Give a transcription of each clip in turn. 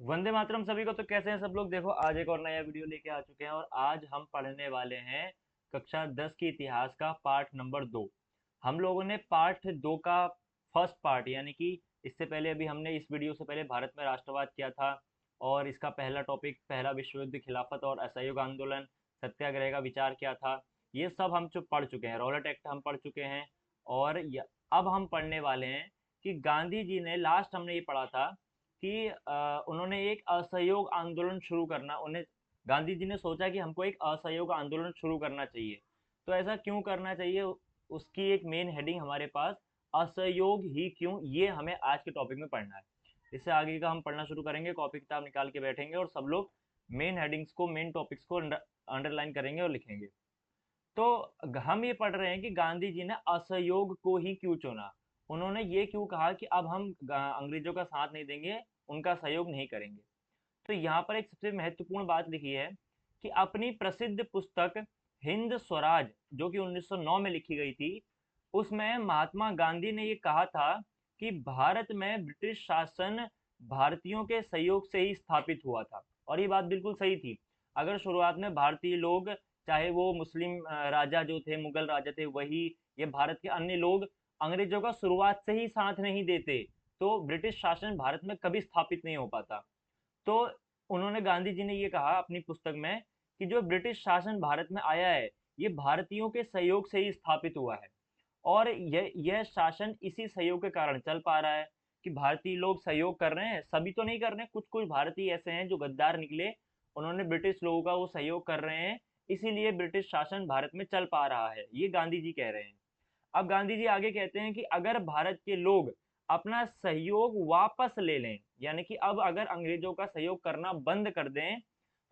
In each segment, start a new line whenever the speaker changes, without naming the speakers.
वंदे मातरम सभी को। तो कैसे हैं सब लोग। देखो आज एक और नया वीडियो लेके आ चुके हैं और आज हम पढ़ने वाले हैं कक्षा 10 की इतिहास का पार्ट नंबर 2। हम लोगों ने पार्ट 2 का फर्स्ट पार्ट यानी कि इससे पहले अभी हमने इस वीडियो से पहले भारत में राष्ट्रवाद किया था और इसका पहला टॉपिक पहला विश्व युद्ध, खिलाफत और असहयोग आंदोलन, सत्याग्रह का विचार क्या था, ये सब हम जो पढ़ चुके हैं। रॉलेट एक्ट हम पढ़ चुके हैं और अब हम पढ़ने वाले हैं कि गांधी जी ने, लास्ट हमने ये पढ़ा था कि उन्होंने एक असहयोग आंदोलन शुरू करना, उन्हें गांधी जी ने सोचा कि हमको एक असहयोग आंदोलन शुरू करना चाहिए। तो ऐसा क्यों करना चाहिए, उसकी एक मेन हेडिंग हमारे पास असहयोग ही क्यों, ये हमें आज के टॉपिक में पढ़ना है। इससे आगे का हम पढ़ना शुरू करेंगे, कॉपी किताब निकाल के बैठेंगे और सब लोग मेन हेडिंग्स को, मेन टॉपिक्स को अंडरलाइन करेंगे और लिखेंगे। तो हम ये पढ़ रहे हैं कि गांधी जी ने असहयोग को ही क्यों चुना। उन्होंने ये क्यों कहा कि अब हम अंग्रेजों का साथ नहीं देंगे, उनका सहयोग नहीं करेंगे। तो यहाँ पर एक सबसे महत्वपूर्ण बात लिखी है कि अपनी प्रसिद्ध पुस्तक हिंद स्वराज, जो कि 1909 में लिखी गई थी, उसमें महात्मा गांधी ने ये कहा था कि भारत में ब्रिटिश शासन भारतीयों के सहयोग से ही स्थापित हुआ था। और ये बात बिल्कुल सही थी। अगर शुरुआत में भारतीय लोग, चाहे वो मुस्लिम राजा जो थे, मुगल राजा थे, वही ये भारत के अन्य लोग अंग्रेजों का शुरुआत से ही साथ नहीं देते, तो ब्रिटिश शासन भारत में कभी स्थापित नहीं हो पाता। तो उन्होंने, गांधी जी ने ये कहा अपनी पुस्तक में कि जो ब्रिटिश शासन भारत में आया है, ये भारतीयों के सहयोग से ही स्थापित हुआ है। और यह शासन इसी सहयोग के कारण चल पा रहा है कि भारतीय लोग सहयोग कर रहे हैं। सभी तो नहीं कर रहे हैं, कुछ कुछ भारतीय ऐसे हैं जो गद्दार निकले, उन्होंने ब्रिटिश लोगों का वो सहयोग कर रहे हैं, इसीलिए ब्रिटिश शासन भारत में चल पा रहा है, ये गांधी जी कह रहे हैं। अब गांधी जी आगे कहते हैं कि अगर भारत के लोग अपना सहयोग वापस ले लें, यानी कि अब अगर अंग्रेजों का सहयोग करना बंद कर दें,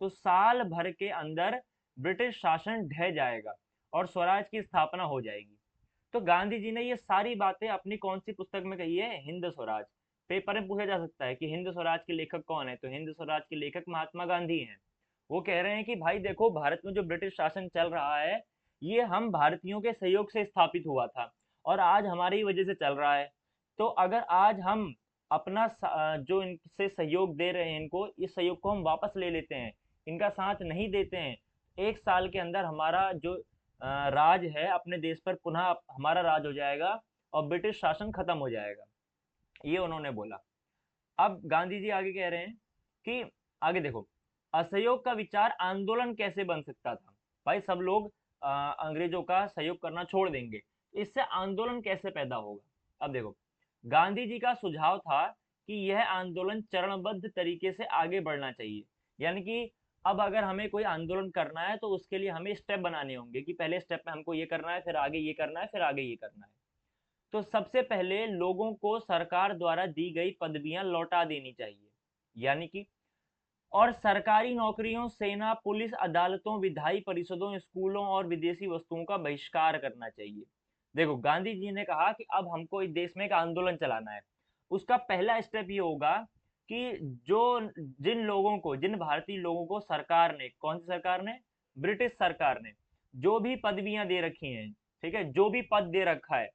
तो साल भर के अंदर ब्रिटिश शासन ढह जाएगा और स्वराज की स्थापना हो जाएगी। तो गांधी जी ने ये सारी बातें अपनी कौन सी पुस्तक में कही है? हिंद स्वराज। पेपर में पूछा जा सकता है कि हिंद स्वराज के लेखक कौन है, तो हिंद स्वराज के लेखक महात्मा गांधी हैं। वो कह रहे हैं कि भाई देखो, भारत में जो ब्रिटिश शासन चल रहा है, ये हम भारतीयों के सहयोग से स्थापित हुआ था और आज हमारी वजह से चल रहा है। तो अगर आज हम अपना जो इनसे सहयोग दे रहे हैं, इनको, इस सहयोग को हम वापस ले लेते हैं, इनका साथ नहीं देते हैं, एक साल के अंदर हमारा जो राज है अपने देश पर, पुनः हमारा राज हो जाएगा और ब्रिटिश शासन खत्म हो जाएगा, ये उन्होंने बोला। अब गांधी जी आगे कह रहे हैं कि आगे देखो, असहयोग का विचार आंदोलन कैसे बन सकता था। भाई सब लोग अंग्रेजों का सहयोग करना छोड़ देंगे, इससे आंदोलन कैसे पैदा होगा। अब देखो, गांधी जी का सुझाव था कि यह आंदोलन चरणबद्ध तरीके से आगे बढ़ना चाहिए। यानी कि अब अगर हमें कोई आंदोलन करना है तो उसके लिए हमें स्टेप बनाने होंगे कि पहले स्टेप में हमको ये करना है, फिर आगे ये करना है, फिर आगे ये करना है। तो सबसे पहले लोगों को सरकार द्वारा दी गई पदवियां लौटा देनी चाहिए, यानी कि, और सरकारी नौकरियों, सेना, पुलिस, अदालतों, विधायी परिषदों, स्कूलों और विदेशी वस्तुओं का बहिष्कार करना चाहिए। देखो, गांधी जी ने कहा कि अब हमको इस देश में एक आंदोलन चलाना है। उसका पहला स्टेप ये होगा कि जो, जिन लोगों को, जिन भारतीय लोगों को सरकार ने, कौन सी सरकार ने? ब्रिटिश सरकार ने जो भी पदवियां दे रखी हैं, ठीक है, जो भी पद दे रखा है,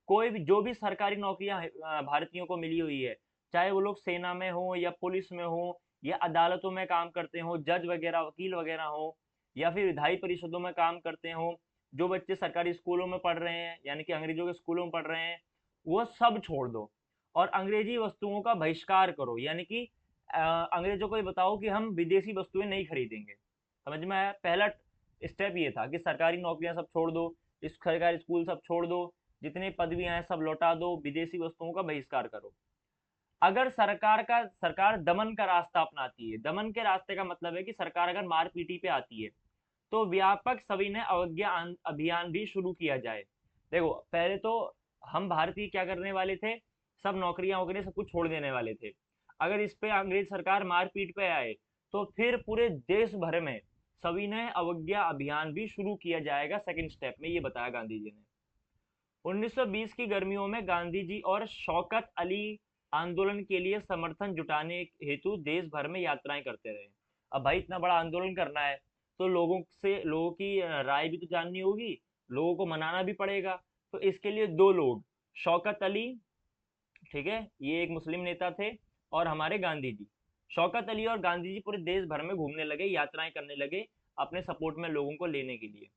कोई भी जो भी सरकारी नौकरियां भारतीयों को मिली हुई है, चाहे वो लोग सेना में हो या पुलिस में हो या अदालतों में काम करते हो, जज वगैरह, वकील वगैरह हो, या फिर विधायी परिषदों में काम करते हो, जो बच्चे सरकारी स्कूलों में पढ़ रहे हैं यानी कि अंग्रेजों के स्कूलों में पढ़ रहे हैं, वो सब छोड़ दो और अंग्रेजी वस्तुओं का बहिष्कार करो। यानी कि अंग्रेजों को ये बताओ कि हम विदेशी वस्तुएं नहीं खरीदेंगे। समझ में आया? पहला स्टेप ये था कि सरकारी नौकरियां सब छोड़ दो, इस सरकारी स्कूल सब छोड़ दो, जितने पदवियां हैं सब लौटा दो, विदेशी वस्तुओं का बहिष्कार करो। अगर सरकार दमन का रास्ता अपनाती है, दमन के रास्ते का मतलब है कि सरकार अगर मारपीटी पे आती है, तो व्यापक सविनय अवज्ञा अभियान भी शुरू किया जाए। देखो, पहले तो हम भारतीय क्या करने वाले थे, सब नौकरियां वगैरह सब कुछ छोड़ देने वाले थे। अगर इस पे अंग्रेज सरकार मारपीट पे आए, तो फिर पूरे देश भर में सविनय अवज्ञा अभियान भी शुरू किया जाएगा। सेकंड स्टेप में ये बताया गांधी जी ने। 1920 की गर्मियों में गांधी जी और शौकत अली आंदोलन के लिए समर्थन जुटाने हेतु देश भर में यात्राएं करते रहे। अब भाई इतना बड़ा आंदोलन करना है, तो लोगों की राय भी तो जाननी होगी, लोगों को मनाना भी पड़ेगा। तो इसके लिए दो लोग, शौकत अली, ठीक है, ये एक मुस्लिम नेता थे, और हमारे गांधी जी। शौकत अली और गांधी जी पूरे देश भर में घूमने लगे, यात्राएं करने लगे अपने सपोर्ट में लोगों को लेने के लिए।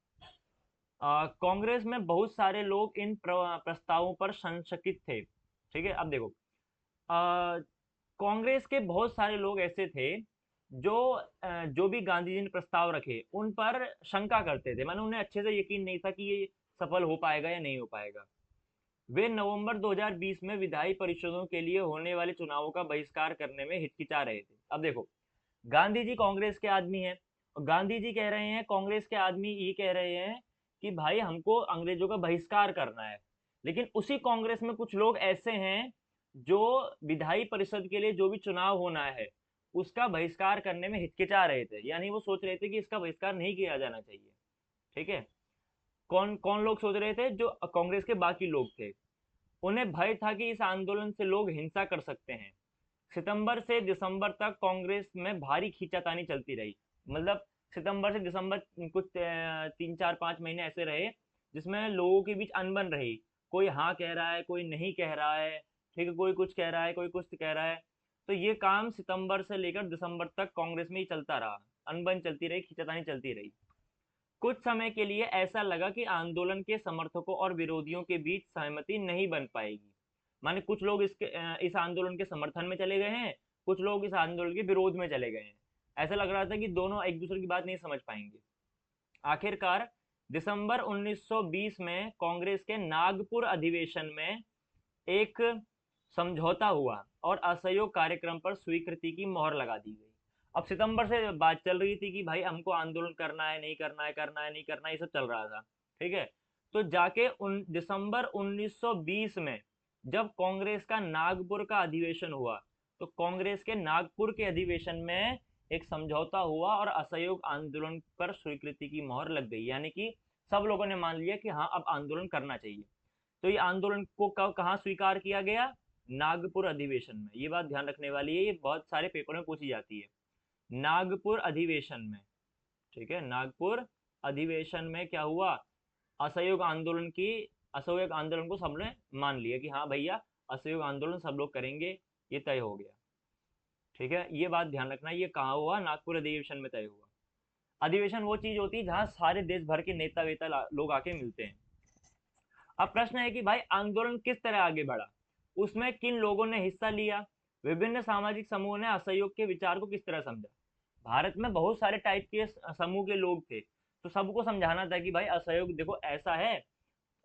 कांग्रेस में बहुत सारे लोग इन प्रस्तावों पर संशकित थे। ठीक है, अब देखो, अ, कांग्रेस के बहुत सारे लोग ऐसे थे जो जो भी गांधी जी ने प्रस्ताव रखे उन पर शंका करते थे, माने उन्हें अच्छे से यकीन नहीं था कि ये सफल हो पाएगा या नहीं हो पाएगा। वे नवंबर 2020 में विधायी परिषदों के लिए होने वाले चुनावों का बहिष्कार करने में हिचकिचा रहे थे। अब देखो, गांधी जी कांग्रेस के आदमी हैं और गांधी जी कह रहे हैं, कांग्रेस के आदमी ये कह रहे हैं कि भाई हमको अंग्रेजों का बहिष्कार करना है। लेकिन उसी कांग्रेस में कुछ लोग ऐसे हैं जो विधायी परिषद के लिए जो भी चुनाव होना है उसका बहिष्कार करने में हिचकिचा रहे थे, यानी वो सोच रहे थे कि इसका बहिष्कार नहीं किया जाना चाहिए। ठीक है, कौन कौन लोग सोच रहे थे? जो कांग्रेस के बाकी लोग थे। उन्हें भय था कि इस आंदोलन से लोग हिंसा कर सकते हैं। सितंबर से दिसंबर तक कांग्रेस में भारी खींचातानी चलती रही। मतलब सितंबर से दिसंबर कुछ 3 4 5 महीने ऐसे रहे जिसमें लोगों के बीच अनबन रही। कोई हाँ कह रहा है, कोई नहीं कह रहा है। ठीक है, कोई कुछ कह रहा है, कोई कुछ कह रहा है। तो ये काम सितंबर से लेकर दिसंबर तक कांग्रेस में ही चलता रहा। अनबन चलती रही, खींचातानी चलती रही। कुछ समय के लिए ऐसा लगा कि आंदोलन के समर्थकों और विरोधियों के बीच सहमति नहीं बन पाएगी। माने कुछ लोग इस आंदोलन के समर्थन में चले गए हैं, कुछ लोग इस आंदोलन के विरोध में चले गए हैं। ऐसा लग रहा था कि दोनों एक दूसरे की बात नहीं समझ पाएंगे। आखिरकार दिसंबर 1920 में कांग्रेस के नागपुर अधिवेशन में एक समझौता हुआ और असहयोग कार्यक्रम पर स्वीकृति की मोहर लगा दी गई। अब सितंबर से बात चल रही थी कि भाई हमको आंदोलन करना है, नहीं करना है, करना है, नहीं करना है, ये सब चल रहा था। ठीक है, तो जाके दिसंबर 1920 में जब कांग्रेस का नागपुर का अधिवेशन हुआ तो कांग्रेस के नागपुर के अधिवेशन में एक समझौता हुआ और असहयोग आंदोलन पर स्वीकृति की मोहर लग गई, यानी कि सब लोगों ने मान लिया कि हाँ अब आंदोलन करना चाहिए। तो ये आंदोलन को कहाँ स्वीकार किया गया? नागपुर अधिवेशन में। ये बात ध्यान रखने वाली है, ये बहुत सारे पेपर में पूछी जाती है। नागपुर अधिवेशन में। ठीक है, नागपुर अधिवेशन में क्या हुआ? असहयोग आंदोलन की असहयोग आंदोलन को सबने मान लिया कि हाँ भैया असहयोग आंदोलन सब लोग करेंगे, ये तय हो गया। ठीक है, ये बात ध्यान रखना, ये कहाँ हुआ? नागपुर अधिवेशन में तय हुआ। अधिवेशन वो चीज होती है जहाँ सारे देश भर के नेता वेता लोग आके मिलते हैं। अब प्रश्न है कि भाई आंदोलन किस तरह आगे बढ़ा, उसमें किन लोगों ने हिस्सा लिया, विभिन्न सामाजिक समूहों ने असहयोग के विचार को किस तरह समझा। भारत में बहुत सारे टाइप के समूह के लोग थे, तो सबको समझाना था कि भाई असहयोग देखो ऐसा है,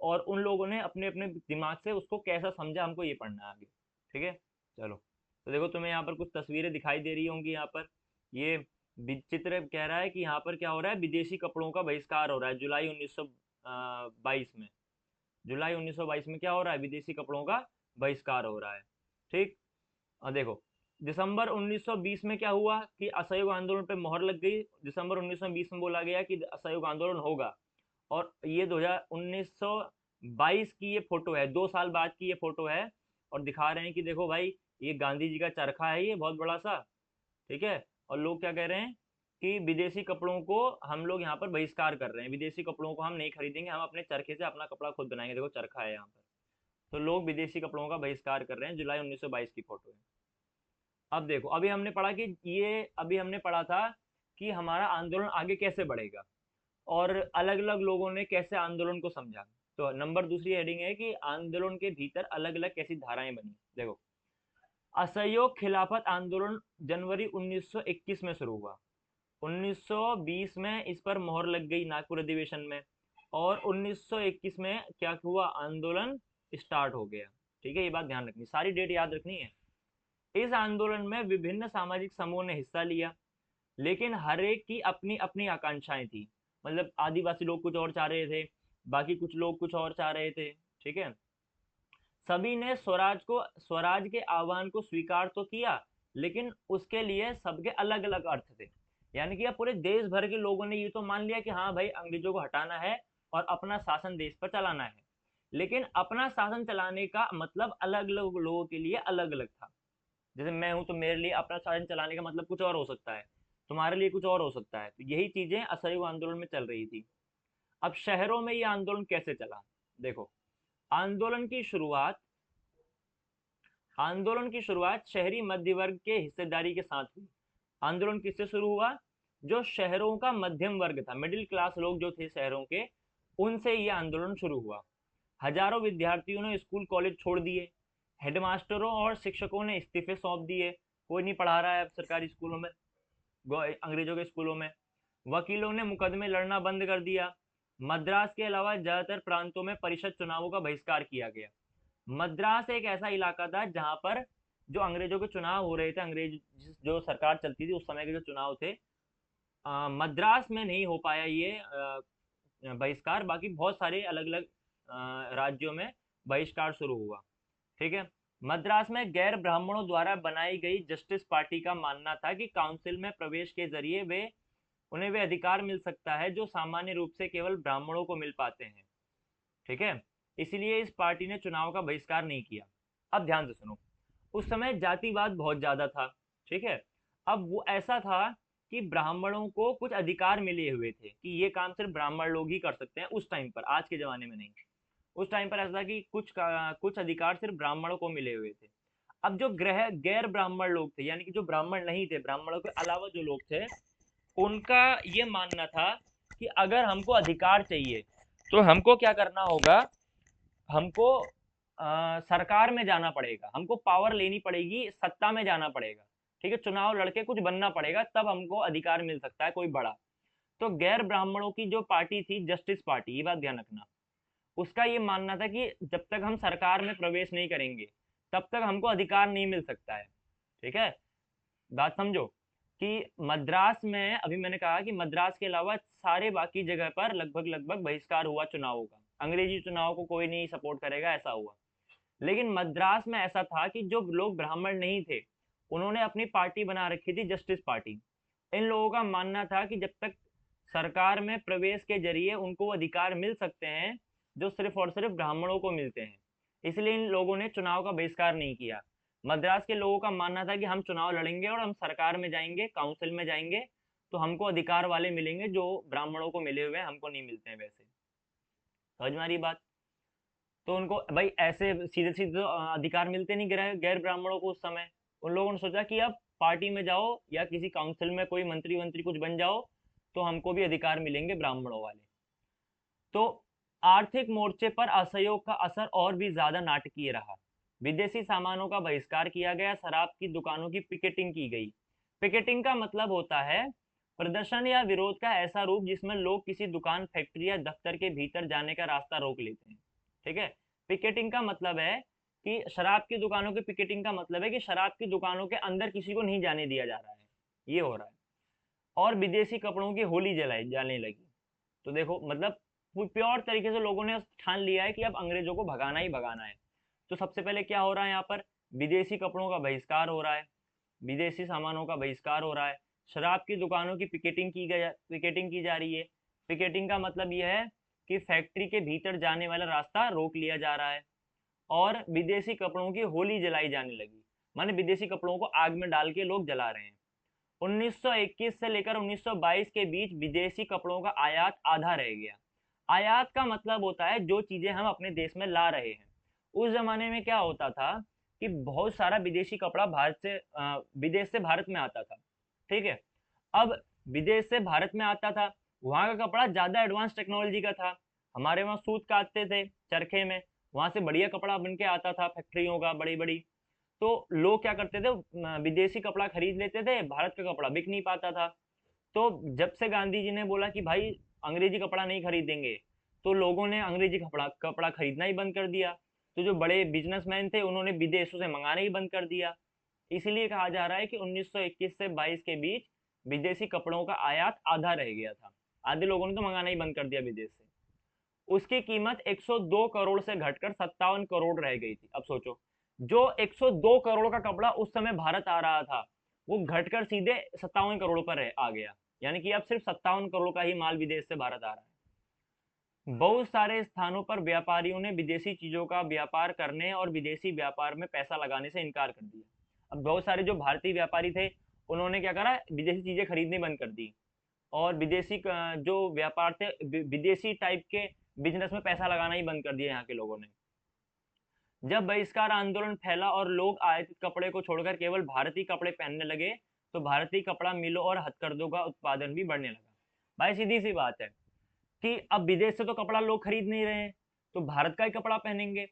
और उन लोगों ने अपने अपने दिमाग से उसको कैसा समझा, हमको ये पढ़ना है आगे। ठीक है, चलो। तो देखो तुम्हें यहाँ पर कुछ तस्वीरें दिखाई दे रही होंगी। यहाँ पर ये चित्र कह रहा है कि यहाँ पर क्या हो रहा है, विदेशी कपड़ों का बहिष्कार हो रहा है जुलाई 1922 में। जुलाई 1922 में क्या हो रहा है? विदेशी कपड़ों का बहिष्कार हो रहा है। ठीक, और देखो दिसंबर 1920 में क्या हुआ कि असहयोग आंदोलन पे मोहर लग गई। दिसंबर 1920 में बोला गया कि असहयोग आंदोलन होगा। और ये 1922 की ये फोटो है, 2 साल बाद की ये फोटो है। और दिखा रहे हैं कि देखो भाई ये गांधी जी का चरखा है, ये बहुत बड़ा सा। ठीक है, और लोग क्या कह रहे हैं कि विदेशी कपड़ों को हम लोग यहाँ पर बहिष्कार कर रहे हैं, विदेशी कपड़ों को हम नहीं खरीदेंगे, हम अपने चरखे से अपना कपड़ा खुद बनाएंगे। देखो चरखा है यहाँ पर। तो लोग विदेशी कपड़ों का बहिष्कार कर रहे हैं, जुलाई 1922 की फोटो है। अब देखो, अभी हमने पढ़ा था कि हमारा आंदोलन आगे कैसे बढ़ेगा और अलग अलग लोगों ने कैसे आंदोलन को समझा। तो नंबर दूसरी हेडिंग है कि आंदोलन के भीतर अलग अलग कैसी धाराएं बनी। देखो, असहयोग खिलाफत आंदोलन जनवरी 1921 में शुरू हुआ। 1920 में इस पर मोहर लग गई नागपुर अधिवेशन में, और 1921 में क्या हुआ? आंदोलन स्टार्ट हो गया। ठीक है, ये बात ध्यान रखनी, सारी डेट याद रखनी है। इस आंदोलन में विभिन्न सामाजिक समूहों ने हिस्सा लिया, लेकिन हर एक की अपनी अपनी आकांक्षाएं थी। मतलब आदिवासी लोग कुछ और चाह रहे थे, बाकी कुछ लोग कुछ और चाह रहे थे। ठीक है, सभी ने स्वराज के आह्वान को स्वीकार तो किया, लेकिन उसके लिए सबके अलग अलग अर्थ थे। यानी कि अब पूरे देश भर के लोगों ने ये तो मान लिया कि हाँ भाई अंग्रेजों को हटाना है और अपना शासन देश पर चलाना है, लेकिन अपना शासन चलाने का मतलब अलग अलग लोगों के लिए अलग अलग था। जैसे मैं हूं तो मेरे लिए अपना शासन चलाने का मतलब कुछ और हो सकता है, तुम्हारे लिए कुछ और हो सकता है। तो यही चीजें असहयोग आंदोलन में चल रही थी। अब शहरों में ये आंदोलन कैसे चला? देखो, आंदोलन की शुरुआत आंदोलन की शुरुआत शहरी मध्य वर्ग के हिस्सेदारी के साथ हुई। आंदोलन किससे शुरू हुआ? जो शहरों का मध्यम वर्ग था, मिडिल क्लास लोग जो थे शहरों के, उनसे ये आंदोलन शुरू हुआ। हजारों विद्यार्थियों ने स्कूल कॉलेज छोड़ दिए। हेडमास्टरों और शिक्षकों ने इस्तीफे सौंप दिए, कोई नहीं पढ़ा रहा है अब सरकारी स्कूलों में, अंग्रेजों के स्कूलों में। वकीलों ने मुकदमे लड़ना बंद कर दिया। मद्रास के अलावा ज्यादातर प्रांतों में परिषद चुनावों का बहिष्कार किया गया। मद्रास एक ऐसा इलाका था जहां पर जो अंग्रेजों के चुनाव हो रहे थे, अंग्रेज जो सरकार चलती थी उस समय के जो चुनाव थे, मद्रास में नहीं हो पाया ये बहिष्कार, बाकी बहुत सारे अलग अलग राज्यों में बहिष्कार शुरू हुआ। ठीक है। मद्रास में गैर ब्राह्मणों द्वारा बनाई गई जस्टिस पार्टी का मानना था कि काउंसिल में प्रवेश के जरिए उन्हें वे अधिकार मिल सकता है जो सामान्य रूप से केवल ब्राह्मणों को मिल पाते हैं। ठीक है। इसलिए इस पार्टी ने चुनाव का बहिष्कार नहीं किया। अब ध्यान से सुनो, उस समय जातिवाद बहुत ज्यादा था। ठीक है। अब वो ऐसा था कि ब्राह्मणों को कुछ अधिकार मिले हुए थे कि ये काम सिर्फ ब्राह्मण लोग ही कर सकते हैं उस टाइम पर, आज के जमाने में नहीं। उस टाइम पर ऐसा था कि कुछ अधिकार सिर्फ ब्राह्मणों को मिले हुए थे। अब जो गैर ब्राह्मण लोग थे, यानी कि जो ब्राह्मण नहीं थे, ब्राह्मणों के अलावा जो लोग थे, उनका ये मानना था कि अगर हमको अधिकार चाहिए तो हमको क्या करना होगा, हमको सरकार में जाना पड़ेगा, हमको पावर लेनी पड़ेगी, सत्ता में जाना पड़ेगा। ठीक है, चुनाव लड़के कुछ बनना पड़ेगा, तब हमको अधिकार मिल सकता है कोई बड़ा। तो गैर ब्राह्मणों की जो पार्टी थी, जस्टिस पार्टी, ये बात ध्यान रखना, उसका ये मानना था कि जब तक हम सरकार में प्रवेश नहीं करेंगे तब तक हमको अधिकार नहीं मिल सकता है। ठीक है, बात समझो कि मद्रास में, अभी मैंने कहा कि मद्रास के अलावा सारे बाकी जगह पर लगभग लगभग बहिष्कार हुआ चुनावों का, अंग्रेजी चुनाव को कोई नहीं सपोर्ट करेगा ऐसा हुआ। लेकिन मद्रास में ऐसा था कि जो लोग ब्राह्मण नहीं थे उन्होंने अपनी पार्टी बना रखी थी, जस्टिस पार्टी। इन लोगों का मानना था कि जब तक सरकार में प्रवेश के जरिए उनको अधिकार मिल सकते हैं जो सिर्फ और सिर्फ ब्राह्मणों को मिलते हैं, इसलिए इन लोगों ने चुनाव का बहिष्कार नहीं किया। मद्रास के लोगों का मानना था कि हम चुनाव लड़ेंगे और हम सरकार में जाएंगे, काउंसिल में जाएंगे, तो हमको अधिकार वाले मिलेंगे जो ब्राह्मणों को मिले हुए हैं, हमको नहीं मिलते हैं वैसे। समझ में आ रही बात? तो उनको भाई ऐसे सीधे सीधे तो अधिकार मिलते नहीं गैर गैर ब्राह्मणों को। उस समय उन लोगों ने सोचा कि अब पार्टी में जाओ या किसी काउंसिल में कोई मंत्री वंत्री कुछ बन जाओ तो हमको भी अधिकार मिलेंगे ब्राह्मणों वाले। तो आर्थिक मोर्चे पर असहयोग का असर और भी ज्यादा नाटकीय रहा। विदेशी सामानों का बहिष्कार किया गया, शराब की दुकानों की पिकेटिंग की गई। पिकेटिंग का मतलब होता है प्रदर्शन या विरोध का ऐसा रूप जिसमें लोग किसी दुकान, फैक्ट्री या दफ्तर के भीतर जाने का रास्ता रोक लेते हैं। ठीक है, पिकेटिंग का मतलब है कि शराब की दुकानों की पिकेटिंग का मतलब है कि शराब की दुकानों के अंदर किसी को नहीं जाने दिया जा रहा है, ये हो रहा है। और विदेशी कपड़ों की होली जलाई जाने लगी। तो देखो मतलब प्योर तरीके से लोगों ने ठान लिया है कि अब अंग्रेजों को भगाना ही भगाना है। तो सबसे पहले क्या हो रहा है यहाँ पर, विदेशी कपड़ों का बहिष्कार हो रहा है, विदेशी सामानों का बहिष्कार हो रहा है, शराब की दुकानों की पिकेटिंग की जा रही है। पिकेटिंग का मतलब यह है कि फैक्ट्री के भीतर जाने वाला रास्ता रोक लिया जा रहा है। और विदेशी कपड़ों की होली जलाई जाने लगी, माने विदेशी कपड़ों को आग में डाल के लोग जला रहे हैं। 1921 से लेकर 1922 के बीच विदेशी कपड़ों का आयात आधा रह गया। आयात का मतलब होता है जो चीजें हम अपने देश में ला रहे हैं। उस जमाने में क्या होता था कि बहुत सारा विदेशी कपड़ा विदेश से भारत में आता था। ठीक है, अब विदेश से भारत में आता था, वहां का कपड़ा ज्यादा एडवांस टेक्नोलॉजी का था। हमारे वहाँ सूत काटते थे चरखे में, वहां से बढ़िया कपड़ा बन के आता था फैक्ट्रियों का, बड़ी बड़ी। तो लोग क्या करते थे, विदेशी कपड़ा खरीद लेते थे, भारत का कपड़ा बिक नहीं पाता था। तो जब से गांधी जी ने बोला कि भाई अंग्रेजी कपड़ा नहीं खरीदेंगे, तो लोगों ने अंग्रेजी कपड़ा कपड़ा खरीदना ही बंद कर दिया। तो जो बड़े बिजनेसमैन थे उन्होंने विदेशों से मंगाना ही बंद कर दिया। इसलिए कहा जा रहा है कि 1921 से 22 के बीच विदेशी कपड़ों का आयात आधा रह गया था। आधे लोगों ने तो मंगाना ही बंद कर दिया विदेश से। उसकी कीमत 102 करोड़ से घटकर 57 करोड़ रह गई थी। अब सोचो, जो 102 करोड़ का कपड़ा उस समय भारत आ रहा था वो घटकर सीधे 57 करोड़ पर आ गया, यानी कि अब सिर्फ 57 करोड़ का ही माल विदेश से भारत आ रहा है। बहुत सारे स्थानों पर व्यापारियों ने विदेशी चीजों का व्यापार करने और विदेशी व्यापार में पैसा लगाने से इनकार कर दिया। अब बहुत सारे जो भारतीय व्यापारी थे उन्होंने क्या करा, विदेशी चीजें खरीदनी बंद कर दी और विदेशी जो व्यापार थे, विदेशी टाइप के बिजनेस में पैसा लगाना ही बंद कर दिया यहाँ के लोगों ने। जब बहिष्कार आंदोलन फैला और लोग आयातित कपड़े को छोड़कर केवल भारतीय कपड़े पहनने लगे, तो भारतीय कपड़ा मिलों और हथकरघों का उत्पादन भी बढ़ने लगा। भाई सीधी सी बात है कि अब विदेश से तो कपड़ा लोग खरीद नहीं रहे हैं, तो भारत का ही कपड़ा पहनेंगे।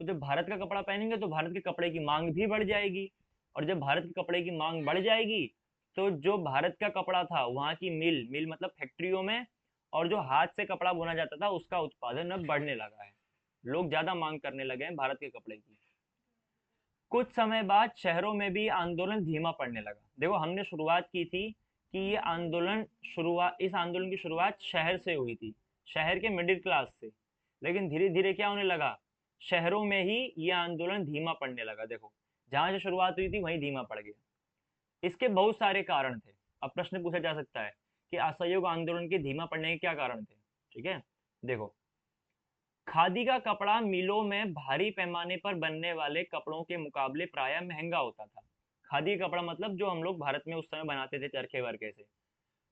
तो जब भारत का कपड़ा पहनेंगे तो भारत के कपड़े की मांग भी बढ़ जाएगी, और जब भारत के कपड़े की मांग बढ़ जाएगी तो जो भारत का कपड़ा था वहां की मिल मिल मतलब फैक्ट्रियों में, और जो हाथ से कपड़ा बुना जाता था उसका उत्पादन अब बढ़ने लगा है। लोग ज्यादा मांग करने लगे हैं भारत के कपड़े की। कुछ समय बाद शहरों में भी आंदोलन धीमा पड़ने लगा। देखो हमने शुरुआत की थी कि ये आंदोलन शुरुआत इस आंदोलन की शुरुआत शहर से हुई थी, शहर के मिडिल क्लास से। लेकिन धीरे धीरे क्या होने लगा, शहरों में ही ये आंदोलन धीमा पड़ने लगा। देखो जहां से शुरुआत हुई थी वहीं धीमा पड़ गया। इसके बहुत सारे कारण थे। अब प्रश्न पूछा जा सकता है कि असहयोग आंदोलन के धीमा पड़ने के क्या कारण थे। ठीक है, देखो खादी का कपड़ा मिलों में भारी पैमाने पर बनने वाले कपड़ों के मुकाबले प्रायः महंगा होता था। खादी कपड़ा मतलब जो हम लोग भारत में उस समय बनाते थे चरखे वर्के से,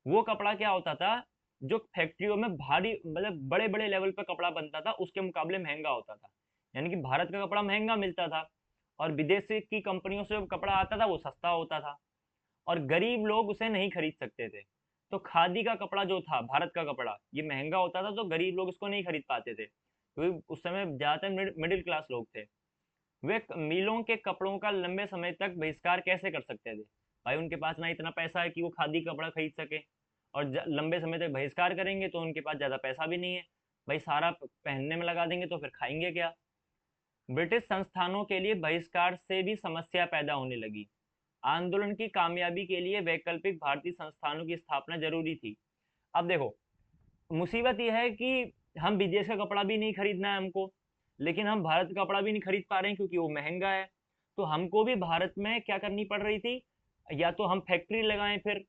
वो कपड़ा क्या होता था, जो फैक्ट्रियों में भारी मतलब बड़े बड़े लेवल पर कपड़ा बनता था उसके मुकाबले महंगा होता था। यानी कि भारत का कपड़ा महंगा मिलता था और विदेश की कंपनियों से जो कपड़ा आता था वो सस्ता होता था, और गरीब लोग उसे नहीं खरीद सकते थे। तो खादी का कपड़ा जो था, भारत का कपड़ा, ये महंगा होता था तो गरीब लोग इसको नहीं खरीद पाते थे, क्योंकि उस समय ज्यादातर मिडिल क्लास लोग थे। वे मिलों के कपड़ों का लंबे समय तक बहिष्कार कैसे कर सकते थे। भाई उनके पास ना इतना पैसा है कि वो खादी कपड़ा खरीद सके, और लंबे समय तक बहिष्कार करेंगे तो उनके पास ज्यादा पैसा भी नहीं है। भाई सारा पहनने में लगा देंगे तो फिर खाएंगे क्या। ब्रिटिश संस्थानों के लिए बहिष्कार से भी समस्या पैदा होने लगी। आंदोलन की कामयाबी के लिए वैकल्पिक भारतीय संस्थानों की स्थापना जरूरी थी। अब देखो मुसीबत यह है कि हम विदेश का कपड़ा भी नहीं खरीदना है हमको, लेकिन हम भारत का कपड़ा भी नहीं खरीद पा रहे हैं क्योंकि वो महंगा है। तो हमको भी भारत में क्या करनी पड़ रही थी, या तो हम फैक्ट्री लगाएं, फिर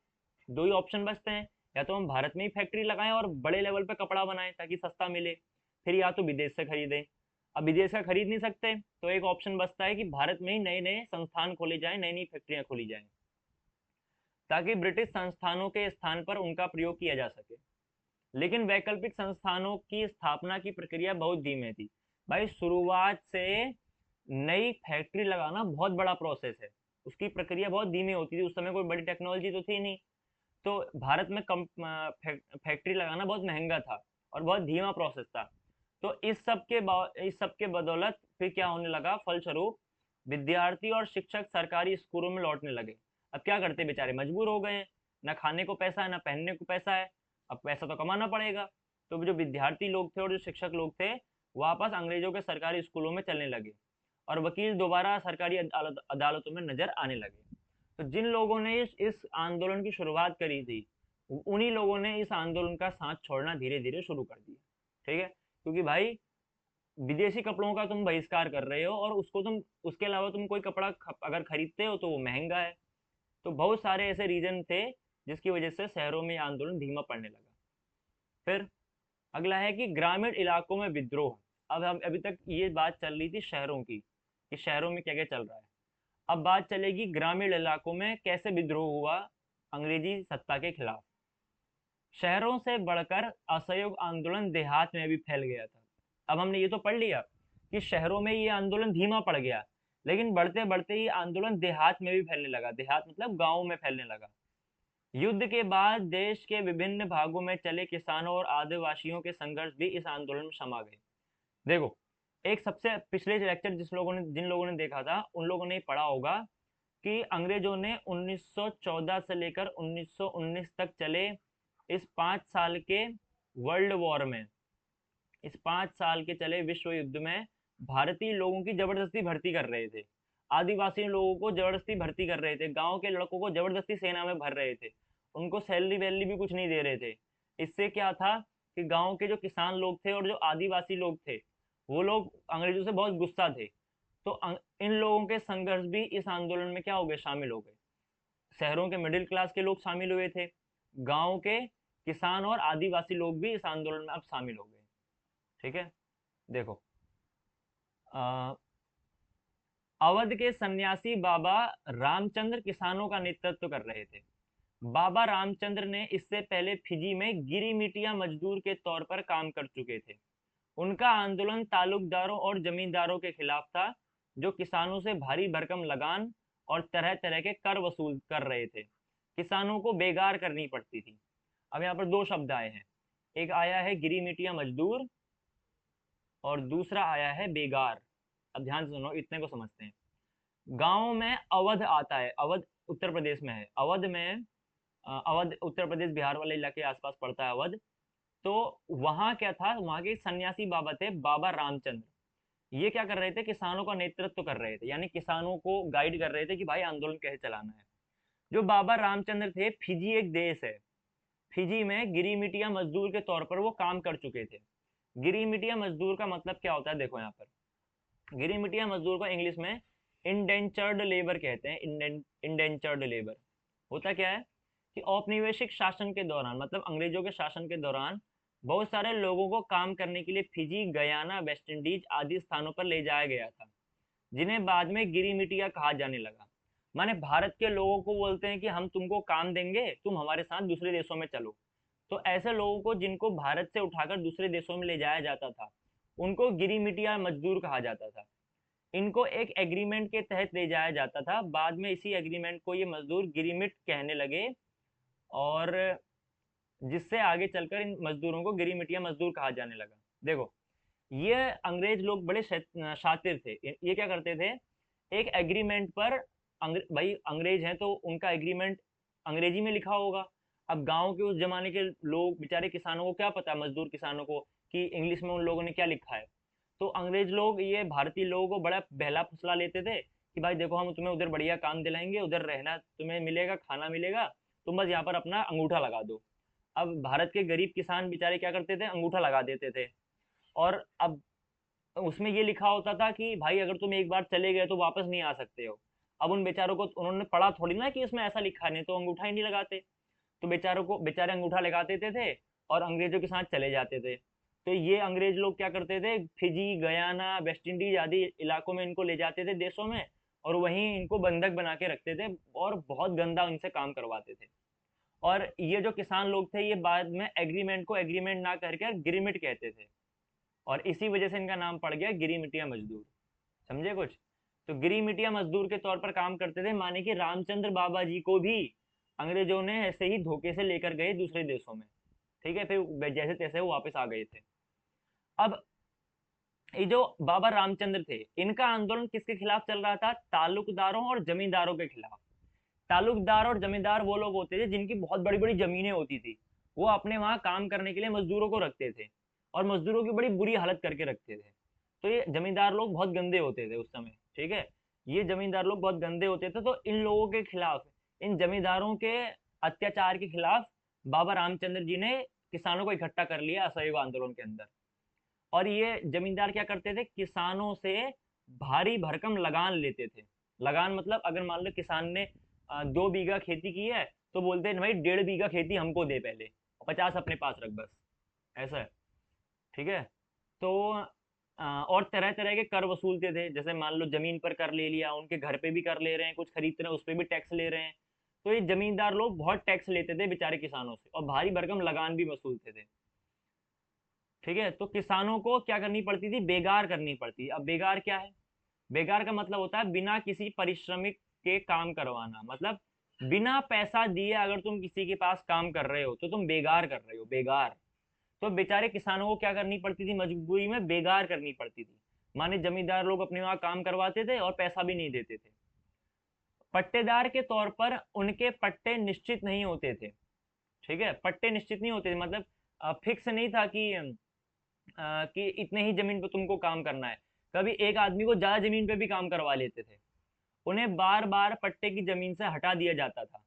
दो ही ऑप्शन बचते हैं, या तो हम भारत में ही फैक्ट्री लगाएं और बड़े लेवल पे कपड़ा बनाएं ताकि सस्ता मिले, फिर या तो विदेश से खरीदें। अब विदेश का खरीद नहीं सकते तो एक ऑप्शन बचता है कि भारत में ही नए नए संस्थान खोले जाएं, नई नई फैक्ट्रियां खोली जाएं, ताकि ब्रिटिश संस्थानों के स्थान पर उनका प्रयोग किया जा सके। लेकिन वैकल्पिक संस्थानों की स्थापना की प्रक्रिया बहुत धीमी थी। भाई शुरुआत से नई फैक्ट्री लगाना बहुत बड़ा प्रोसेस है, उसकी प्रक्रिया बहुत धीमी होती थी। उस समय कोई बड़ी टेक्नोलॉजी तो थी नहीं, तो भारत में फैक्ट्री लगाना बहुत महंगा था और बहुत धीमा प्रोसेस था। तो इस सब के बदौलत फिर क्या होने लगा, फलस्वरूप विद्यार्थी और शिक्षक सरकारी स्कूलों में लौटने लगे। अब क्या करते बेचारे, मजबूर हो गए हैं, ना खाने को पैसा है ना पहनने को पैसा है, अब पैसा तो कमाना पड़ेगा। तो जो विद्यार्थी लोग थे और जो शिक्षक लोग थे वापस अंग्रेजों के सरकारी स्कूलों में चलने लगे, और वकील दोबारा सरकारी अदालतों में नजर आने लगे। तो जिन लोगों ने इस आंदोलन की शुरुआत करी थी, उन्हीं लोगों ने इस आंदोलन का साथ छोड़ना धीरे धीरे शुरू कर दिया। ठीक है, क्योंकि भाई विदेशी कपड़ों का तुम बहिष्कार कर रहे हो और उसको तुम उसके अलावा तुम कोई कपड़ा अगर खरीदते हो तो वो महंगा है। तो बहुत सारे ऐसे रीजन थे जिसकी वजह से शहरों में आंदोलन धीमा पड़ने लगा। फिर अगला है कि ग्रामीण इलाकों में विद्रोह। अब हम अभी तक ये बात चल रही थी शहरों की कि शहरों में क्या क्या चल रहा है, अब बात चलेगी ग्रामीण इलाकों में कैसे विद्रोह हुआ अंग्रेजी सत्ता के खिलाफ। शहरों से बढ़कर असहयोग आंदोलन देहात में भी फैल गया था। अब हमने ये तो पढ़ लिया कि शहरों में ये आंदोलन धीमा पड़ गया, लेकिन बढ़ते बढ़ते ये आंदोलन देहात में भी फैलने लगा। देहात मतलब गाँव में फैलने लगा। युद्ध के बाद देश के विभिन्न भागों में चले किसानों और आदिवासियों के संघर्ष भी इस आंदोलन में समा गए। देखो एक सबसे पिछले लेक्चर जिन लोगों ने देखा था उन लोगों ने पढ़ा होगा कि अंग्रेजों ने 1914 से लेकर 1919 तक चले इस 5 साल के वर्ल्ड वॉर में, इस 5 साल के चले विश्व युद्ध में भारतीय लोगों की जबरदस्ती भर्ती कर रहे थे, आदिवासी लोगों को जबरदस्ती भर्ती कर रहे थे, गांव के लड़कों को जबरदस्ती सेना में भर रहे थे, उनको सैलरी वैलरी भी कुछ नहीं दे रहे थे। इससे क्या था कि गांव के जो किसान लोग थे और जो आदिवासी लोग थे वो लोग अंग्रेजों से बहुत गुस्सा थे। तो इन लोगों के संघर्ष भी इस आंदोलन में क्या हो गए, शामिल हो गए। शहरों के मिडिल क्लास के लोग शामिल हुए थे, गांव के किसान और आदिवासी लोग भी इस आंदोलन में अब शामिल हो गए। ठीक है, देखो अवध के सन्यासी बाबा रामचंद्र किसानों का नेतृत्व कर रहे थे। बाबा रामचंद्र ने इससे पहले फिजी में गिरिमिटिया मजदूर के तौर पर काम कर चुके थे। उनका आंदोलन तालुकदारों और जमींदारों के खिलाफ था, जो किसानों से भारी भरकम लगान और तरह तरह के कर वसूल कर रहे थे। किसानों को बेगार करनी पड़ती थी। अब यहाँ पर दो शब्द आए हैं, एक आया है गिरीमिटिया मजदूर और दूसरा आया है बेगार। अब ध्यान से सुनो, इतने को समझते हैं। गांव में अवध आता है, अवध उत्तर प्रदेश में है। अवध में अवध उत्तर प्रदेश बिहार वाले इलाके के आसपास पड़ता है अवध। तो वहां क्या था, वहां के सन्यासी बाबा थे, बाबा रामचंद्र। ये क्या कर रहे थे, किसानों का नेतृत्व कर रहे थे, यानी किसानों को गाइड कर रहे थे कि भाई आंदोलन कैसे चलाना है। जो बाबा रामचंद्र थे, फिजी एक देश है, फिजी में गिरीमिटिया मजदूर के तौर पर वो काम कर चुके थे। गिरीमिटिया मजदूर का मतलब क्या होता है, देखो यहाँ पर गिरीमिटिया मजदूर को इंग्लिश में इंडेंचर्ड लेबर कहते हैं। इंडेंचर्ड लेबर होता क्या है कि औपनिवेशिक शासन के दौरान, मतलब अंग्रेजों के शासन के दौरान, बहुत सारे लोगों को काम करने के लिए फिजी, गयाना, वेस्ट इंडीज आदि स्थानों पर ले जाया गया था, जिन्हें बाद में गिरीमिटिया कहा जाने लगा। माने भारत के लोगों को बोलते हैं कि हम तुमको काम देंगे, तुम हमारे साथ दूसरे देशों में चलो। तो ऐसे लोगों को जिनको भारत से उठाकर दूसरे देशों में ले जाया जाता था, उनको गिरीमिटिया मजदूर कहा जाता था। इनको एक एग्रीमेंट के तहत ले जाया जाता था, बाद में इसी एग्रीमेंट को ये मजदूर गिरीमिट कहने लगे, और जिससे आगे चलकर इन मजदूरों को गिरीमिटिया मजदूर कहा जाने लगा। देखो, ये अंग्रेज लोग बड़े शातिर थे। ये क्या करते थे, एक एग्रीमेंट पर भाई अंग्रेज हैं तो उनका एग्रीमेंट अंग्रेजी में लिखा होगा। अब गांव के उस जमाने के लोग बेचारे किसानों को क्या पता, मजदूर किसानों को, कि इंग्लिश में उन लोगों ने क्या लिखा है। तो अंग्रेज लोग ये भारतीय लोगों को बड़ा बहला फुसला लेते थे कि भाई देखो, हम तुम्हें उधर बढ़िया काम दिलाएंगे, उधर रहना तुम्हें मिलेगा, खाना मिलेगा, तुम बस यहाँ पर अपना अंगूठा लगा दो। अब भारत के गरीब किसान बेचारे क्या करते थे, अंगूठा लगा देते थे। और अब उसमें ये लिखा होता था कि भाई अगर तुम एक बार चले गए तो वापस नहीं आ सकते हो। अब उन बेचारों को उन्होंने पढ़ा थोड़ी ना कि इसमें ऐसा लिखा, नहीं तो अंगूठा ही नहीं लगाते। तो बेचारों को, बेचारे अंगूठा लगा देते थे और अंग्रेजों के साथ चले जाते थे। तो ये अंग्रेज लोग क्या करते थे, फिजी, गयाना, वेस्ट इंडीज आदि इलाकों में इनको ले जाते थे देशों में, और वहीं इनको बंधक बना के रखते थे और बहुत गंदा इनसे काम करवाते थे। और ये जो किसान लोग थे, ये बाद में एग्रीमेंट को एग्रीमेंट ना करके गिरमिट कहते थे, और इसी वजह से इनका नाम पड़ गया गिरीमिटिया मजदूर। समझे कुछ। तो गिरीमिटिया मजदूर के तौर पर काम करते थे, माने कि रामचंद्र बाबा जी को भी अंग्रेजों ने ऐसे ही धोखे से लेकर गए दूसरे देशों में। ठीक है, फिर जैसे तैसे वो वापस आ गए थे। अब ये जो बाबा रामचंद्र थे, इनका आंदोलन किसके खिलाफ चल रहा था, तालुकदारों और जमींदारों के खिलाफ। तालुकदार और जमींदार वो लोग होते थे जिनकी बहुत बड़ी बड़ी जमीनें होती थी। वो अपने वहां काम करने के लिए मजदूरों को रखते थे, और मजदूरों की बड़ी बुरी हालत करके रखते थे। तो ये जमींदार लोग बहुत गंदे होते थे उस समय। ठीक है, ये जमींदार लोग बहुत गंदे होते थे, तो इन लोगों के खिलाफ, इन जमींदारों के अत्याचार के खिलाफ बाबा रामचंद्र जी ने किसानों को इकट्ठा कर लिया असहयोग आंदोलन के अंदर। और ये जमींदार क्या करते थे, किसानों से भारी भरकम लगान लेते थे। लगान मतलब अगर मान लो किसान ने 2 बीघा खेती की है, तो बोलते हैं भाई 1.5 बीघा खेती हमको दे पहले, और 50 अपने पास रख बस। ऐसा है। ठीक है। तो और तरह तरह के कर वसूलते थे, जैसे मान लो जमीन पर कर ले लिया, उनके घर पे भी कर ले रहे हैं, कुछ खरीद रहे हैं उस पर भी टैक्स ले रहे हैं। तो ये जमींदार लोग बहुत टैक्स लेते थे बेचारे किसानों से, और भारी भरकम लगान भी वसूलते थे। ठीक है, तो किसानों को क्या करनी पड़ती थी, बेगार करनी पड़ती। अब बेगार क्या है, बेगार का मतलब होता है बिना किसी परिश्रमिक के काम करवाना। मतलब बिना पैसा दिए अगर तुम किसी के पास काम कर रहे हो तो तुम बेगार कर रहे हो, बेगार। तो बेचारे किसानों को क्या करनी पड़ती थी, मजबूरी में बेगार करनी पड़ती थी। माने जमींदार लोग अपने वहां काम करवाते थे और पैसा भी नहीं देते थे। पट्टेदार के तौर पर उनके पट्टे निश्चित नहीं होते थे। ठीक है, पट्टे निश्चित नहीं होते थे, मतलब फिक्स नहीं था कि इतने ही जमीन पे तुमको काम करना है। कभी एक आदमी को ज्यादा जमीन पे भी काम करवा लेते थे। उन्हें बार बार पट्टे की जमीन से हटा दिया जाता था।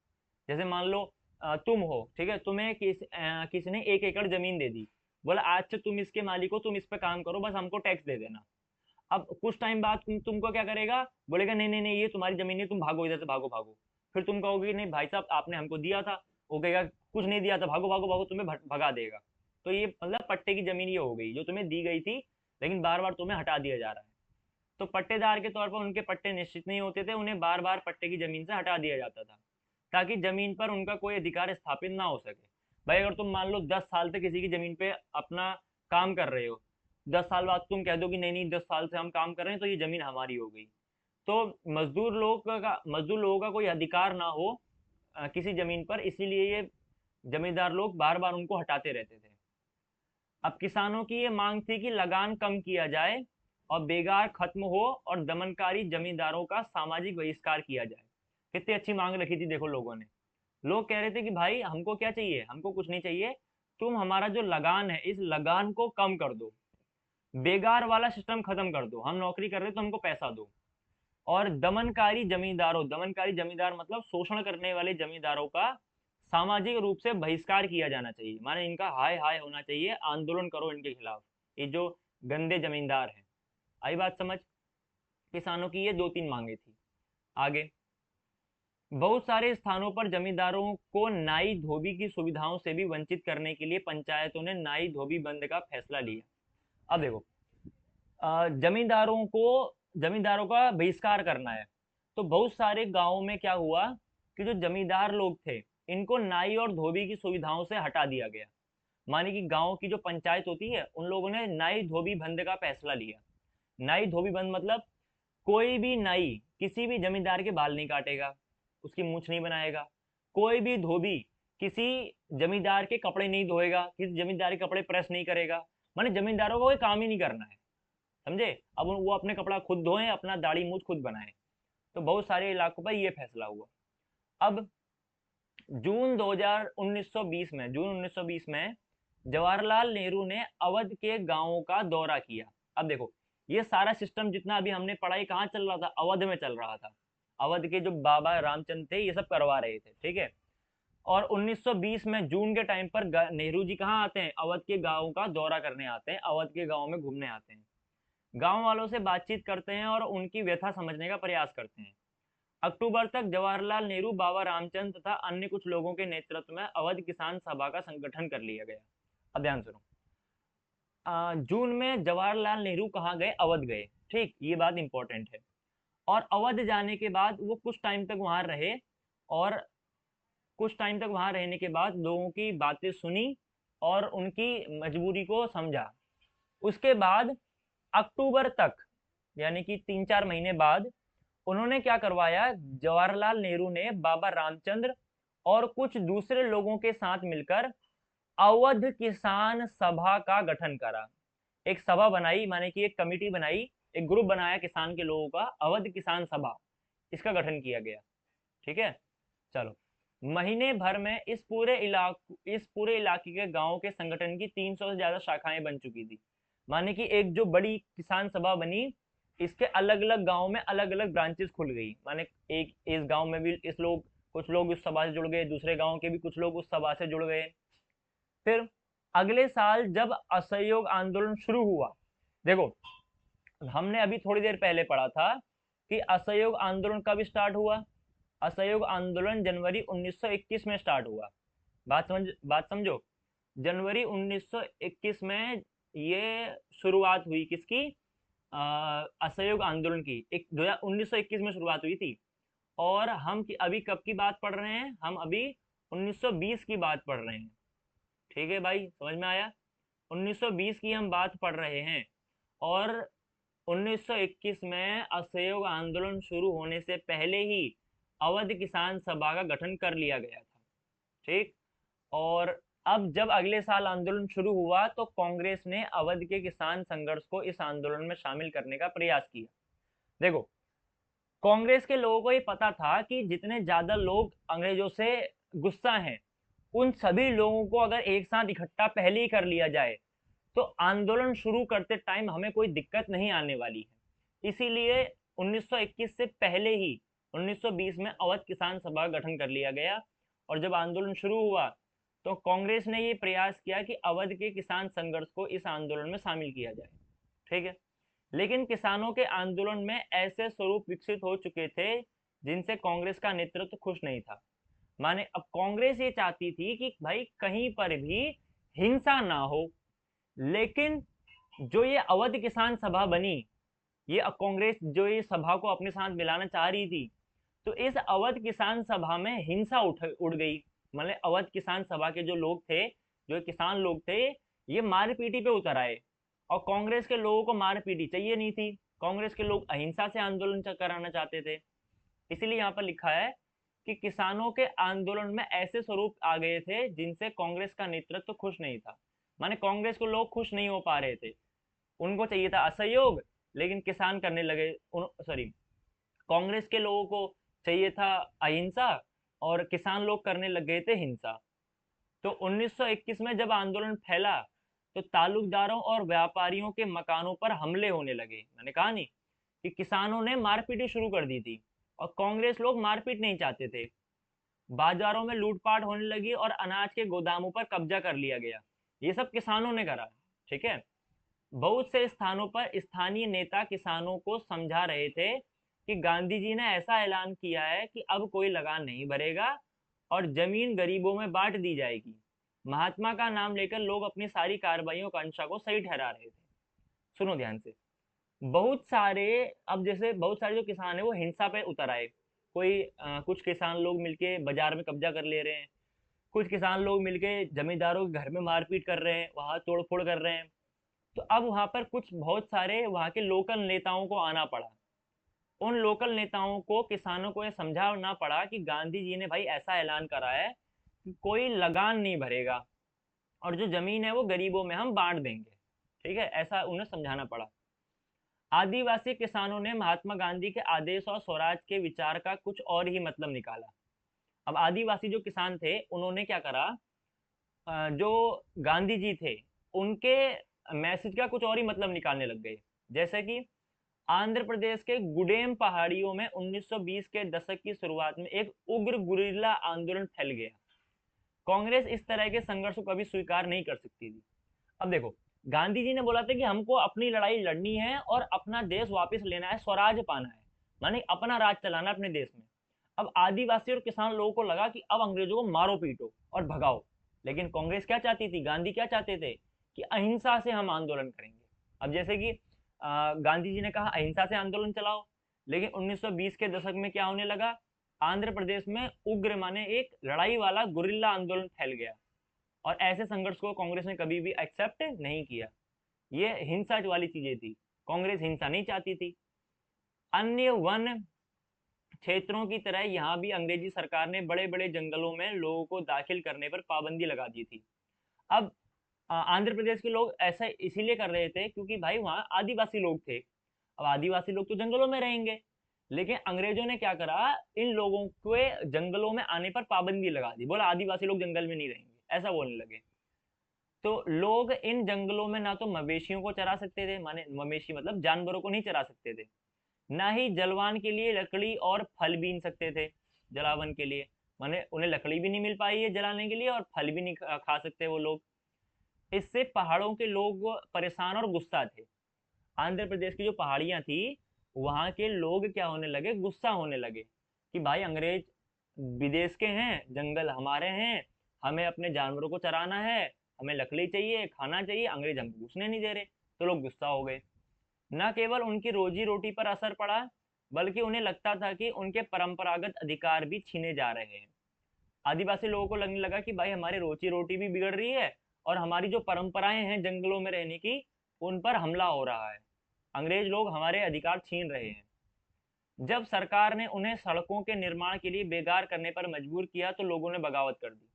जैसे मान लो तुम हो, ठीक है, तुम्हें किसी ने 1 एकड़ जमीन दे दी, बोला आज से तुम इसके मालिक हो, तुम इस पे काम करो, बस हमको टैक्स दे देना। अब कुछ टाइम बाद तुमको क्या करेगा, बोलेगा नहीं नहीं नहीं, ये तुम्हारी जमीन है, तुम भागो इधर से, भागो भागो। फिर तुम कहोगे नहीं भाई साहब आपने हमको दिया था। वो कहेगा कुछ नहीं दिया था, भागो भागो भागो, तुम्हें भगा देगा। तो ये मतलब पट्टे की जमीन ये हो गई जो तुम्हें दी गई थी, लेकिन बार बार तुम्हें हटा दिया जा रहा है। तो पट्टेदार के तौर पर उनके पट्टे निश्चित नहीं होते थे, उन्हें बार बार पट्टे की जमीन से हटा दिया जाता था, ताकि जमीन पर उनका कोई अधिकार स्थापित ना हो सके। भाई अगर तुम मान लो 10 साल तक किसी की जमीन पे अपना काम कर रहे हो, 10 साल बाद तुम कह दो कि नहीं नहीं 10 साल से हम काम कर रहे हैं तो ये जमीन हमारी हो गई। तो मजदूर लोगों का कोई अधिकार ना हो किसी जमीन पर, इसीलिए ये जमींदार लोग बार बार उनको हटाते रहते थे। अब किसानों की ये मांग थी कि लगान कम किया जाए और बेगार खत्म हो और दमनकारी जमींदारों का सामाजिक बहिष्कार किया जाए। कितनी अच्छी मांग रखी थी देखो लोगों ने। लोग कह रहे थे कि भाई हमको क्या चाहिए, हमको कुछ नहीं चाहिए, तुम हमारा जो लगान है इस लगान को कम कर दो, बेगार वाला सिस्टम खत्म कर दो, हम नौकरी कर रहे तो हमको पैसा दो। और दमनकारी जमींदार मतलब शोषण करने वाले जमींदारों का सामाजिक रूप से बहिष्कार किया जाना चाहिए, माने इनका हाय हाय होना चाहिए, आंदोलन करो इनके खिलाफ, ये जो गंदे जमींदार हैं। आई बात समझ? किसानों की ये 2-3 मांगे थी। आगे, बहुत सारे स्थानों पर जमींदारों को नाई धोबी की सुविधाओं से भी वंचित करने के लिए पंचायतों ने नाई धोबी बंद का फैसला लिया। अब देखो, जमींदारों का बहिष्कार करना है, तो बहुत सारे गांवों में क्या हुआ कि जो जमींदार लोग थे इनको नाई और धोबी की सुविधाओं से हटा दिया गया। माने कि गांव की जो पंचायत होती है उन लोगों ने नाई धोबी बंद का फैसला लिया। नाई धोबी बंद मतलब कोई भी नाई किसी भी जमींदार के बाल नहीं काटेगा, उसकी मूछ नहीं बनाएगा। कोई भी धोबी किसी जमींदार के कपड़े नहीं धोएगा, किसी जमींदार के कपड़े प्रेस नहीं करेगा। माने जमींदारों को कोई काम ही नहीं करना है, समझे? अब वो अपने कपड़ा खुद धोएं, अपना दाढ़ी मूछ खुद बनाएं। तो बहुत सारे इलाकों पर ये फैसला हुआ। अब जून 1920 में जवाहरलाल नेहरू ने अवध के गांवों का दौरा किया। अब देखो, ये सारा सिस्टम जितना अभी हमने पढ़ाई कहाँ चल रहा था, अवध में चल रहा था। अवध के जो बाबा रामचंद्र थे ये सब करवा रहे थे, ठीक है। और 1920 में जून के टाइम पर नेहरू जी कहाँ आते हैं, अवध के गांवों का दौरा करने आते हैं, अवध के गांव में घूमने आते हैं, गांव वालों से बातचीत करते हैं और उनकी व्यथा समझने का प्रयास करते हैं। अक्टूबर तक जवाहरलाल नेहरू, बाबा रामचंद्र तथा अन्य कुछ लोगों के नेतृत्व में अवध किसान सभा का संगठन कर लिया गया। अब ध्यान सुनो, जून में जवाहरलाल नेहरू कहाँ गए, अवध गए, ठीक, ये बात इंपॉर्टेंट है। और अवध जाने के बाद वो कुछ टाइम तक वहां रहे, और कुछ टाइम तक वहां रहने के बाद लोगों की बातें सुनी और उनकी मजबूरी को समझा। उसके बाद अक्टूबर तक, यानी कि 3-4 महीने बाद, उन्होंने क्या करवाया, जवाहरलाल नेहरू ने बाबा रामचंद्र और कुछ दूसरे लोगों के साथ मिलकर अवध किसान सभा का गठन करा। एक सभा बनाई, माने कि एक कमिटी बनाई, एक ग्रुप बनाया किसान के लोगों का, अवध किसान सभा, इसका गठन किया गया, ठीक है। चलो, महीने भर में इस पूरे इलाके के गांवों के संगठन की 300 से ज्यादा शाखाएं बन चुकी थी। माने कि एक जो बड़ी किसान सभा बनी, इसके अलग अलग गांव में अलग अलग ब्रांचेस खुल गई। माने एक इस गांव में भी कुछ लोग उस सभा से जुड़ गए, दूसरे गांव के भी कुछ लोग उस सभा से जुड़ गए। फिर अगले साल जब असहयोग आंदोलन शुरू हुआ, देखो हमने अभी थोड़ी देर पहले पढ़ा था कि असहयोग आंदोलन कब स्टार्ट हुआ। असहयोग आंदोलन जनवरी 1921 में स्टार्ट हुआ। बात समझो, जनवरी 1921 में ये शुरुआत हुई किसकी, असहयोग आंदोलन की। 1921 में शुरुआत हुई थी। और हम अभी कब की बात पढ़ रहे हैं, हम अभी 1920 की बात पढ़ रहे हैं, ठीक है भाई, समझ में आया? 1920 की हम बात पढ़ रहे हैं, और 1921 में असहयोग आंदोलन शुरू होने से पहले ही अवध किसान सभा का गठन कर लिया गया था, ठीक। और अब जब अगले साल आंदोलन शुरू हुआ तो कांग्रेस ने अवध के किसान संघर्ष को इस आंदोलन में शामिल करने का प्रयास किया। देखो, कांग्रेस के लोगों को ये पता था कि जितने ज्यादा लोग अंग्रेजों से गुस्सा हैं, उन सभी लोगों को अगर एक साथ इकट्ठा पहले ही कर लिया जाए तो आंदोलन शुरू करते टाइम हमें कोई दिक्कत नहीं आने वाली है। इसीलिए 1921 से पहले ही 1920 में अवध किसान सभा का गठन कर लिया गया। और जब आंदोलन शुरू हुआ तो कांग्रेस ने ये प्रयास किया कि अवध के किसान संघर्ष को इस आंदोलन में शामिल किया जाए, ठीक है। लेकिन किसानों के आंदोलन में ऐसे स्वरूप विकसित हो चुके थे जिनसे कांग्रेस का नेतृत्व खुश नहीं था। माने अब कांग्रेस ये चाहती थी कि भाई कहीं पर भी हिंसा ना हो, लेकिन जो ये अवध किसान सभा बनी, ये कांग्रेस जो ये सभा को अपने साथ मिलाना चाह रही थी, तो इस अवध किसान सभा में हिंसा उड़ गई। मतलब अवध किसान सभा के जो लोग थे, जो किसान लोग थे, ये मारपीटी पे उतर आए और कांग्रेस के लोगों को मार पीटी चाहिए नहीं थी। कांग्रेस के लोग अहिंसा से आंदोलन कराना चाहते थे। इसीलिए यहाँ पर लिखा है कि किसानों के आंदोलन में ऐसे स्वरूप आ गए थे जिनसे कांग्रेस का नेतृत्व खुश नहीं था। माने कांग्रेस को लोग खुश नहीं हो पा रहे थे, उनको चाहिए था असहयोग, लेकिन किसान करने लगे, सॉरी, कांग्रेस के लोगों को चाहिए था अहिंसा और किसान लोग करने लग गए थे हिंसा। तो 1921 में जब आंदोलन फैला तो तालुकदारों और व्यापारियों के मकानों पर हमले होने लगे। मैंने कहा नहीं कि किसानों ने मारपीट शुरू कर दी थी और कांग्रेस लोग मारपीट नहीं चाहते थे। बाजारों में लूटपाट होने लगी और अनाज के गोदामों पर कब्जा कर लिया गया। ये सब किसानों ने करा। ठीक है। बहुत से स्थानों पर स्थानीय नेता किसानों को समझा रहे थे कि गांधी जी ने ऐसा ऐलान किया है कि अब कोई लगान नहीं भरेगा और जमीन गरीबों में बांट दी जाएगी। महात्मा का नाम लेकर लोग अपनी सारी कार्रवाइयों का अंशा को सही ठहरा रहे थे। सुनो ध्यान से। बहुत सारे, अब जैसे बहुत सारे जो किसान है वो हिंसा पे उतर आए। कोई कुछ किसान लोग मिलके बाजार में कब्जा कर ले रहे हैं, कुछ किसान लोग मिलके जमींदारों के घर में मारपीट कर रहे हैं, वहां तोड़ फोड़ कर रहे हैं। तो अब वहां पर कुछ बहुत सारे वहां के लोकल नेताओं को आना पड़ा। उन लोकल नेताओं को, किसानों को ये समझाना पड़ा कि गांधी जी ने भाई ऐसा ऐलान करा है कि कोई लगान नहीं भरेगा और जो जमीन है वो गरीबों में हम बांट देंगे। ठीक है, ऐसा उन्हें समझाना पड़ा। आदिवासी किसानों ने महात्मा गांधी के आदेश और स्वराज के विचार का कुछ और ही मतलब निकाला। अब आदिवासी जो किसान थे उन्होंने क्या करा, जो गांधी जी थे उनके मैसेज का कुछ और ही मतलब निकालने लग गए। जैसे कि आंध्र प्रदेश के गुडेम पहाड़ियों में 1920 के दशक की शुरुआत में एक उग्र गुरिल्ला आंदोलन फैल गया। कांग्रेस इस तरह के संघर्ष को कभी स्वीकार नहीं कर सकती थी। अब देखो, गांधी जी ने बोला था कि हमको अपनी लड़ाई लड़नी है और अपना देश वापस लेना है, स्वराज पाना है, माने अपना राज चलाना अपने देश में। अब आदिवासी और किसान लोगों को लगा कि अब अंग्रेजों को मारो पीटो और भगाओ। लेकिन कांग्रेस क्या चाहती थी, गांधी क्या चाहते थे कि अहिंसा से हम आंदोलन करेंगे। अब जैसे कि गांधी जी ने कहा अहिंसा से आंदोलन चलाओ, लेकिन 1920 के दशक में क्या होने लगा, आंध्र प्रदेश में उग्र माने एक लड़ाई वाला गुरिल्ला आंदोलन फैल गया और ऐसे संघर्ष को कांग्रेस ने कभी भी एक्सेप्ट नहीं किया। ये हिंसा वाली चीजें थी, कांग्रेस हिंसा नहीं चाहती थी। अन्य वन क्षेत्रों की तरह यहाँ भी अंग्रेजी सरकार ने बड़े बड़े जंगलों में लोगों को दाखिल करने पर पाबंदी लगा दी थी। अब आंध्र प्रदेश के लोग ऐसा इसीलिए कर रहे थे क्योंकि भाई वहाँ आदिवासी लोग थे। अब आदिवासी लोग तो जंगलों में रहेंगे, लेकिन अंग्रेजों ने क्या करा, इन लोगों के जंगलों में आने पर पाबंदी लगा दी। बोला आदिवासी लोग जंगल में नहीं रहेंगे, ऐसा बोलने लगे। तो लोग इन जंगलों में ना तो मवेशियों को चरा सकते थे, माने मवेशी मतलब जानवरों को नहीं चरा सकते थे, ना ही जलवान के लिए लकड़ी और फल बीन सकते थे। जलावन के लिए माने उन्हें लकड़ी भी नहीं मिल पाई है जलाने के लिए और फल भी नहीं खा सकते वो लोग। इससे पहाड़ों के लोग परेशान और गुस्सा थे। आंध्र प्रदेश की जो पहाड़ियां थी वहां के लोग क्या होने लगे, गुस्सा होने लगे कि भाई अंग्रेज विदेश के हैं, जंगल हमारे हैं, हमें अपने जानवरों को चराना है, हमें लकड़ी चाहिए, खाना चाहिए, अंग्रेज हमको घुसने नहीं दे रहे। तो लोग गुस्सा हो गए। न केवल उनकी रोजी रोटी पर असर पड़ा, बल्कि उन्हें लगता था कि उनके परंपरागत अधिकार भी छीने जा रहे हैं। आदिवासी लोगों को लगने लगा कि भाई हमारी रोजी रोटी भी बिगड़ रही है और हमारी जो परंपराएं हैं जंगलों में रहने की, उन पर हमला हो रहा है, अंग्रेज लोग हमारे अधिकार छीन रहे हैं। जब सरकार ने उन्हें सड़कों के निर्माण के लिए बेगार करने पर मजबूर किया तो लोगों ने बगावत कर दी।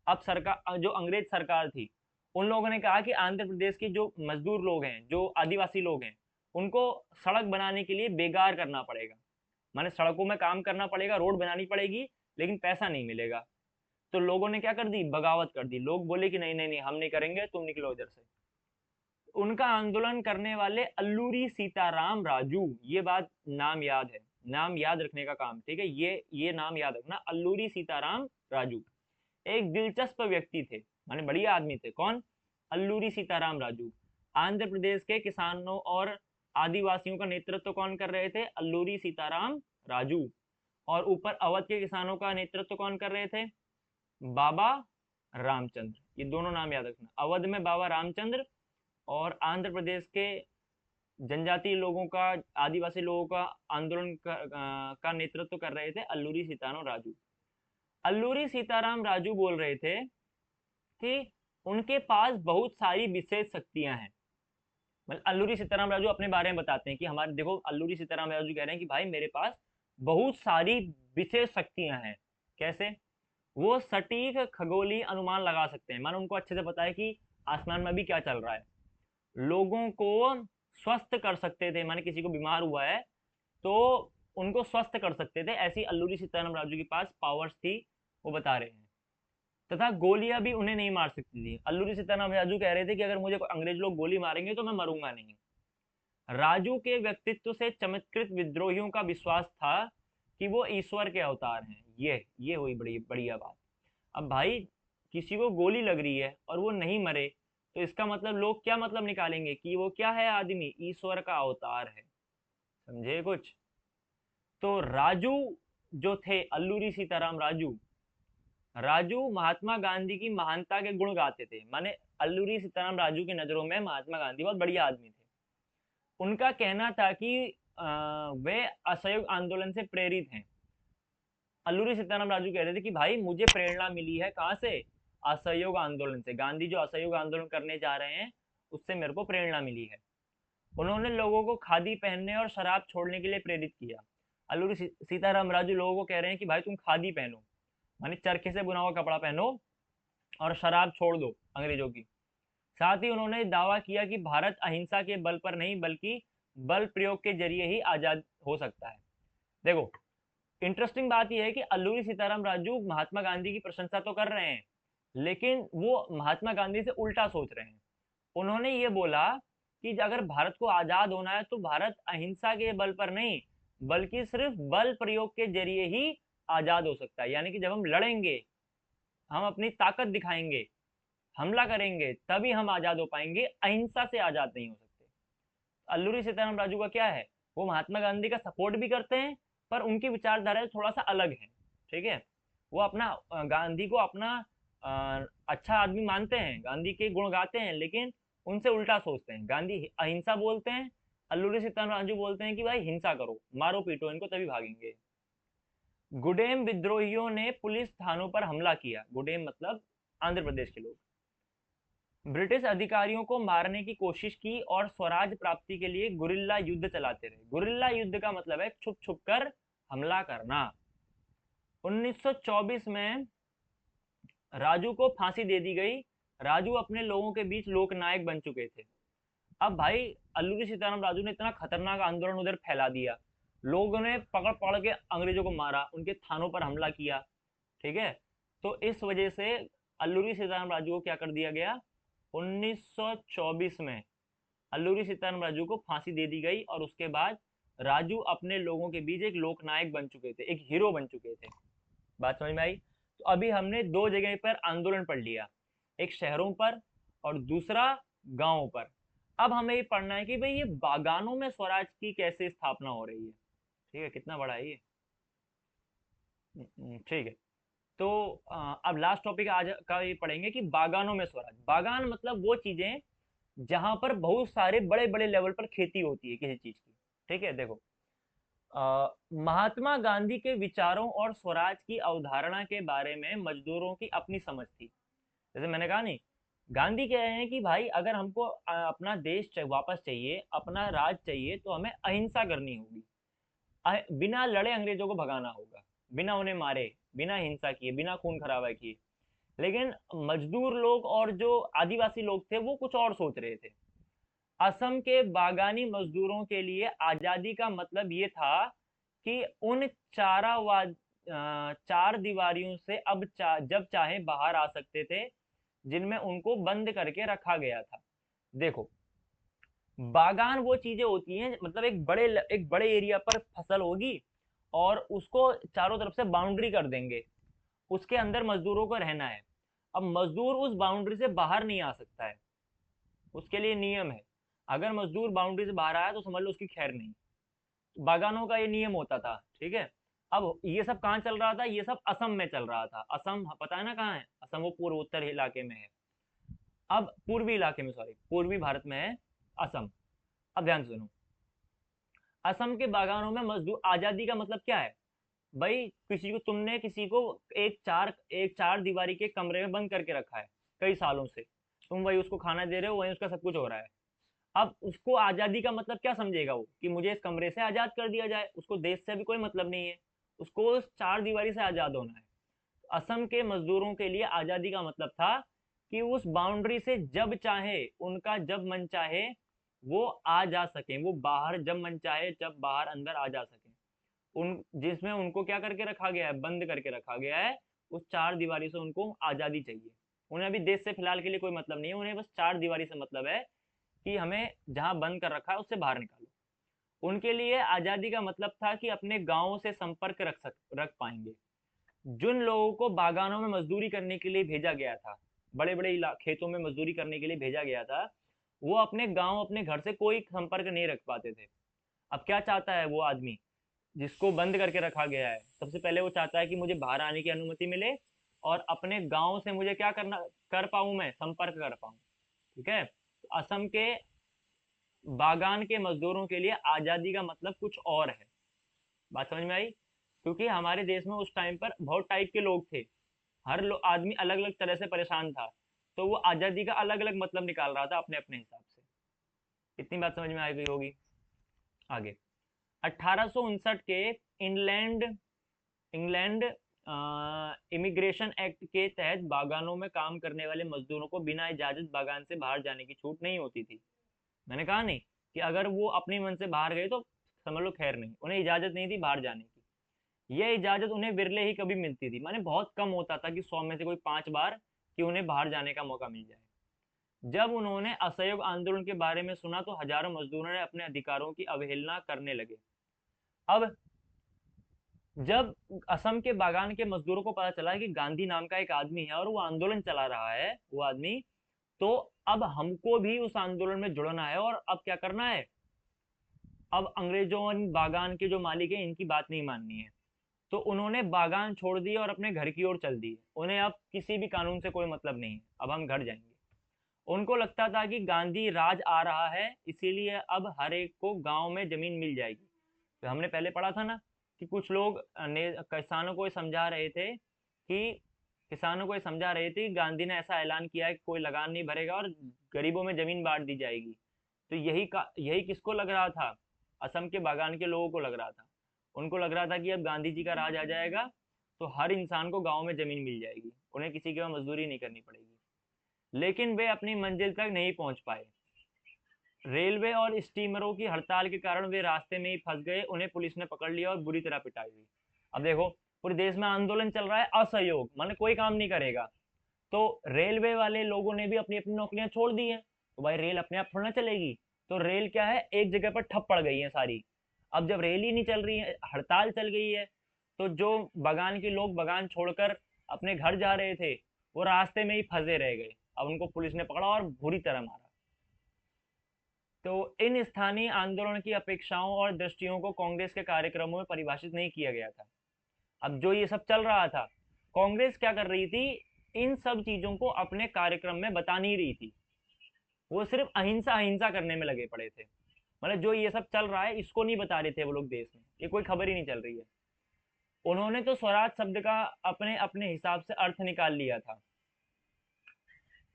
अब सरकार, जो अंग्रेज सरकार थी, उन लोगों ने कहा कि आंध्र प्रदेश के जो मजदूर लोग हैं, जो आदिवासी लोग हैं, उनको सड़क बनाने के लिए बेगार करना पड़ेगा, माने सड़कों में काम करना पड़ेगा, रोड बनानी पड़ेगी, लेकिन पैसा नहीं मिलेगा। तो लोगों ने क्या कर दी, बगावत कर दी। लोग बोले कि नहीं नहीं नहीं, हम नहीं करेंगे, तुम निकलो इधर से। उनका आंदोलन करने वाले अल्लूरी सीताराम राजू, ये बात नाम याद है, नाम याद रखने का काम, ठीक है, ये नाम याद रखना, अल्लूरी सीताराम राजू एक दिलचस्प व्यक्ति थे, माने बढ़िया आदमी थे। कौन, अल्लूरी सीताराम राजू। आंध्र प्रदेश के किसानों और आदिवासियों का नेतृत्व कौन कर रहे थे, अल्लूरी सीताराम राजू। और ऊपर अवध के किसानों का नेतृत्व कौन कर रहे थे, बाबा रामचंद्र। ये दोनों नाम याद रखना, अवध में बाबा रामचंद्र और आंध्र प्रदेश के जनजातीय लोगों का, आदिवासी लोगों का आंदोलन का नेतृत्व कर रहे थे अल्लूरी सीताराम राजू। अल्लूरी सीताराम राजू बोल रहे थे कि उनके पास बहुत सारी विशेष शक्तियां हैं। मतलब अल्लूरी सीताराम राजू अपने बारे में बताते हैं कि हमारे, देखो अल्लूरी सीताराम राजू कह रहे हैं कि भाई मेरे पास बहुत सारी विशेष शक्तियां हैं। कैसे? वो सटीक खगोलीय अनुमान लगा सकते हैं, मानो उनको अच्छे से पता है कि आसमान में भी क्या चल रहा है। लोगों को स्वस्थ कर सकते थे, माने किसी को बीमार हुआ है तो उनको स्वस्थ कर सकते थे, ऐसी अल्लूरी सीताराम राजू के पास पावर्स थी, वो बता रहे हैं। तथा गोलियां भी उन्हें नहीं मार सकती थी। अल्लूरी सीताराम राजू कह रहे थे कि अगर मुझे अंग्रेज लोग गोली मारेंगे तो मैं मरूंगा नहीं। राजू के व्यक्तित्व से चमत्कृत विद्रोहियों का विश्वास था कि वो ईश्वर के अवतार हैं। ये हुई बड़ी बढ़िया बात। अब भाई किसी को गोली लग रही है और वो नहीं मरे, तो इसका मतलब लोग क्या मतलब निकालेंगे कि वो क्या है, आदमी ईश्वर का अवतार है। समझे कुछ? तो राजू जो थे, अल्लूरी सीताराम राजू, राजू महात्मा गांधी की महानता के गुण गाते थे। माने अल्लूरी सीताराम राजू की नजरों में महात्मा गांधी बहुत बढ़िया आदमी थे। उनका कहना था कि वे असहयोग आंदोलन से प्रेरित हैं। अल्लूरी सीताराम राजू कह रहे थे कि भाई मुझे प्रेरणा मिली है कहाँ से? असहयोग आंदोलन से। गांधी जो असहयोग आंदोलन करने जा रहे हैं उससे मेरे को प्रेरणा मिली है। उन्होंने लोगों को खादी पहनने और शराब छोड़ने के लिए प्रेरित किया। अल्लूरी सीताराम राजू लोगों को कह रहे हैं कि भाई तुम खादी पहनो, माने चरखे से बुना हुआ कपड़ा पहनो, और शराब छोड़ दो अंग्रेजों की। साथ ही उन्होंने दावा किया कि भारत अहिंसा के बल पर नहीं बल्कि बल प्रयोग के जरिए ही आजाद हो सकता है। देखो, इंटरेस्टिंग बात यह है कि अल्लूरी सीताराम राजू महात्मा गांधी की प्रशंसा तो कर रहे हैं, लेकिन वो महात्मा गांधी से उल्टा सोच रहे हैं। उन्होंने ये बोला कि अगर भारत को आजाद होना है तो भारत अहिंसा के बल पर नहीं बल्कि सिर्फ बल प्रयोग के जरिए ही आजाद हो सकता है। यानी कि जब हम लड़ेंगे, हम अपनी ताकत दिखाएंगे, हमला करेंगे, तभी हम आजाद हो पाएंगे, अहिंसा से आजाद नहीं हो सकते। अल्लूरी सीताराम राजू का क्या है, वो महात्मा गांधी का सपोर्ट भी करते हैं, पर उनकी विचारधारा थोड़ा सा अलग है। ठीक है? वो अपना गांधी को अपना अच्छा आदमी मानते हैं, गांधी के गुण गाते हैं, लेकिन उनसे उल्टा सोचते हैं। गांधी अहिंसा बोलते हैं, अल्लूरी सीताराम राजू बोलते हैं कि भाई हिंसा करो, मारो पीटो इनको तभी भागेंगे। गुडेम विद्रोहियों ने पुलिस थानों पर हमला किया। गुडेम मतलब आंध्र प्रदेश के लोग। ब्रिटिश अधिकारियों को मारने की कोशिश की और स्वराज प्राप्ति के लिए गुरिल्ला युद्ध चलाते रहे। गुरिल्ला युद्ध का मतलब है छुप छुप कर हमला करना। 1924 में राजू को फांसी दे दी गई। राजू अपने लोगों के बीच लोकनायक बन चुके थे। अब भाई अल्लूरी सीताराम राजू ने इतना खतरनाक आंदोलन उधर फैला दिया, लोगों ने पकड़ पकड़ के अंग्रेजों को मारा, उनके थानों पर हमला किया। ठीक है? तो इस वजह से अल्लूरी सीताराम राजू को क्या कर दिया गया, 1924 में अल्लूरी सीताराम राजू को फांसी दे दी गई, और उसके बाद राजू अपने लोगों के बीच एक लोकनायक बन चुके थे, एक हीरो बन चुके थे। बात समझ में आई? तो अभी हमने दो जगह पर आंदोलन पढ़ लिया, एक शहरों पर और दूसरा गांवों पर। अब हमें ये पढ़ना है कि भाई ये बागानों में स्वराज की कैसे स्थापना हो रही है। ठीक है? कितना बड़ा है ये। ठीक है। तो अब लास्ट टॉपिक आज का ये पढ़ेंगे कि बागानों में स्वराज। बागान मतलब वो चीजें जहां पर बहुत सारे बड़े बड़े लेवल पर खेती होती है किसी चीज की। ठीक है? देखो, महात्मा गांधी के विचारों और स्वराज की अवधारणा के बारे में मजदूरों की अपनी समझ थी। जैसे मैंने कहा नहीं, गांधी कह रहे हैं कि भाई अगर हमको अपना देश वापस चाहिए, अपना राज चाहिए, तो हमें अहिंसा करनी होगी। बिना लड़े अंग्रेजों को भगाना होगा, बिना उन्हें मारे, बिना हिंसा किए, बिना खून खराबा किए। लेकिन मजदूर लोग और जो आदिवासी लोग थे वो कुछ और सोच रहे थे। असम के बागानी मजदूरों के लिए आजादी का मतलब ये था कि उन चार दीवारियों से अब जब चाहे बाहर आ सकते थे, जिनमें उनको बंद करके रखा गया था। देखो, बागान वो चीजें होती हैं, मतलब एक बड़े एरिया पर फसल होगी और उसको चारों तरफ से बाउंड्री कर देंगे, उसके अंदर मजदूरों को रहना है। अब मजदूर उस बाउंड्री से बाहर नहीं आ सकता है, उसके लिए नियम है। अगर मजदूर बाउंड्री से बाहर आया तो समझ लो उसकी खैर नहीं। बागानों का ये नियम होता था। ठीक है? अब ये सब कहाँ चल रहा था? ये सब असम में चल रहा था। असम पता है ना कहाँ है? असम वो पूर्व उत्तर इलाके में है। अब पूर्वी इलाके में, सॉरी, पूर्वी भारत में है असम। अब ध्यान से सुनो, असम के बागानों में मजदूर, आजादी का मतलब क्या है भाई? तुमने किसी को एक चार दीवारी के कमरे में बंद करके रखा है कई सालों से, तुम वही उसको खाना दे रहे हो, वही उसका सब कुछ हो रहा है। अब उसको आजादी का मतलब क्या समझेगा वो, कि मुझे इस कमरे से आजाद कर दिया जाए, उसको देश से भी कोई मतलब नहीं है, उसको उस चार दीवारी से आजाद होना है। असम के मजदूरों के लिए आजादी का मतलब था कि उस बाउंड्री से जब चाहे, उनका जब मन चाहे वो आ जा सके, वो बाहर जब मन चाहे जब बाहर अंदर आ जा सके। उन जिसमें उनको क्या करके रखा गया है, बंद करके रखा गया है, उस चार दीवारी से उनको आजादी चाहिए। उन्हें अभी देश से फिलहाल के लिए कोई मतलब नहीं है, उन्हें बस चार दीवारी से मतलब है कि हमें जहां बंद कर रखा है उससे बाहर निकालो। उनके लिए आजादी का मतलब था कि अपने गांवों से संपर्क रख पाएंगे। जिन लोगों को बागानों में मजदूरी करने के लिए भेजा गया था, बड़े बड़े खेतों में मजदूरी करने के लिए भेजा गया था, वो अपने गांव अपने घर से कोई संपर्क नहीं रख पाते थे। अब क्या चाहता है वो आदमी जिसको बंद करके रखा गया है, सबसे पहले वो चाहता है कि मुझे बाहर आने की अनुमति मिले और अपने गांव से मुझे क्या करना कर पाऊं, मैं संपर्क कर पाऊं। ठीक है, तो असम के बागान के मजदूरों के लिए आजादी का मतलब कुछ और है। बात समझ में आई? क्योंकि हमारे देश में उस टाइम पर बहुत टाइप के लोग थे, आदमी अलग अलग तरह से परेशान था, तो वो आजादी का अलग अलग मतलब निकाल रहा था अपने अपने हिसाब से। इतनी बात समझ में आ गई होगी। आगे, 1859 के इंग्लैंड इंग्लैंड इमिग्रेशन एक्ट के तहत बागानों में काम करने वाले मजदूरों को बिना इजाजत बागान से बाहर जाने की छूट नहीं होती थी। मैंने कहा नहीं कि अगर वो अपने मन से बाहर गए तो समझ लो खैर नहीं, उन्हें इजाजत नहीं थी बाहर जाने की। यह इजाजत उन्हें विरले ही कभी मिलती थी, माने बहुत कम होता था कि 100 में से कोई 5 बार कि उन्हें बाहर जाने का मौका मिल जाए। जब उन्होंने असहयोग आंदोलन के बारे में सुना तो हजारों मजदूरों ने अपने अधिकारों की अवहेलना करने लगे। अब जब असम के बागान के मजदूरों को पता चला कि गांधी नाम का एक आदमी है और वो आंदोलन चला रहा है वो आदमी, तो अब हमको भी उस आंदोलन में जुड़ना है और अब क्या करना है, अब अंग्रेजों और बागान के जो मालिक हैं इनकी बात नहीं माननी है। तो उन्होंने बागान छोड़ दिए और अपने घर की ओर चल दिए, उन्हें अब किसी भी कानून से कोई मतलब नहीं है, अब हम घर जाएंगे। उनको लगता था कि गांधी राज आ रहा है, इसीलिए अब हर एक को गांव में जमीन मिल जाएगी। तो हमने पहले पढ़ा था ना कि कुछ लोग किसानों को ये समझा रहे थे कि गांधी ने ऐसा ऐलान किया है कि कोई लगान नहीं भरेगा और गरीबों में जमीन बांट दी जाएगी। तो यही किसको लग रहा था, असम के बागान के लोगों को लग रहा था। उनको लग रहा था कि अब गांधी जी का राज आ जाएगा तो हर इंसान को गांव में जमीन मिल जाएगी, उन्हें किसी के वहां मजदूरी नहीं करनी पड़ेगी। लेकिन वे अपनी मंजिल तक नहीं पहुंच पाए। रेलवे और स्टीमरों की हड़ताल के कारण वे रास्ते में ही फंस गए, उन्हें पुलिस ने पकड़ लिया और बुरी तरह पिटाई हुई। अब देखो, पूरे देश में आंदोलन चल रहा है, असहयोग माने कोई काम नहीं करेगा, तो रेलवे वाले लोगों ने भी अपनी अपनी नौकरियां छोड़ दी हैं। तो भाई रेल अपने आप थोड़ा ना चलेगी, तो रेल क्या है, एक जगह पर ठप पड़ गई है सारी। अब जब रेल ही नहीं चल रही है, हड़ताल चल गई है, तो जो बागान के लोग बागान छोड़कर अपने घर जा रहे थे वो रास्ते में ही फंसे रह गए। अब उनको पुलिस ने पकड़ा और बुरी तरह मारा। तो इन स्थानीय आंदोलन की अपेक्षाओं और दृष्टियों को कांग्रेस के कार्यक्रमों में परिभाषित नहीं किया गया था। अब जो ये सब चल रहा था, कांग्रेस क्या कर रही थी, इन सब चीजों को अपने कार्यक्रम में बता नहीं रही थी, वो सिर्फ अहिंसा अहिंसा करने में लगे पड़े थे। मतलब जो ये सब चल रहा है इसको नहीं बता रहे थे वो लोग देश में, ये कोई खबर ही नहीं चल रही है। उन्होंने तो स्वराज शब्द का अपने अपने हिसाब से अर्थ निकाल लिया था।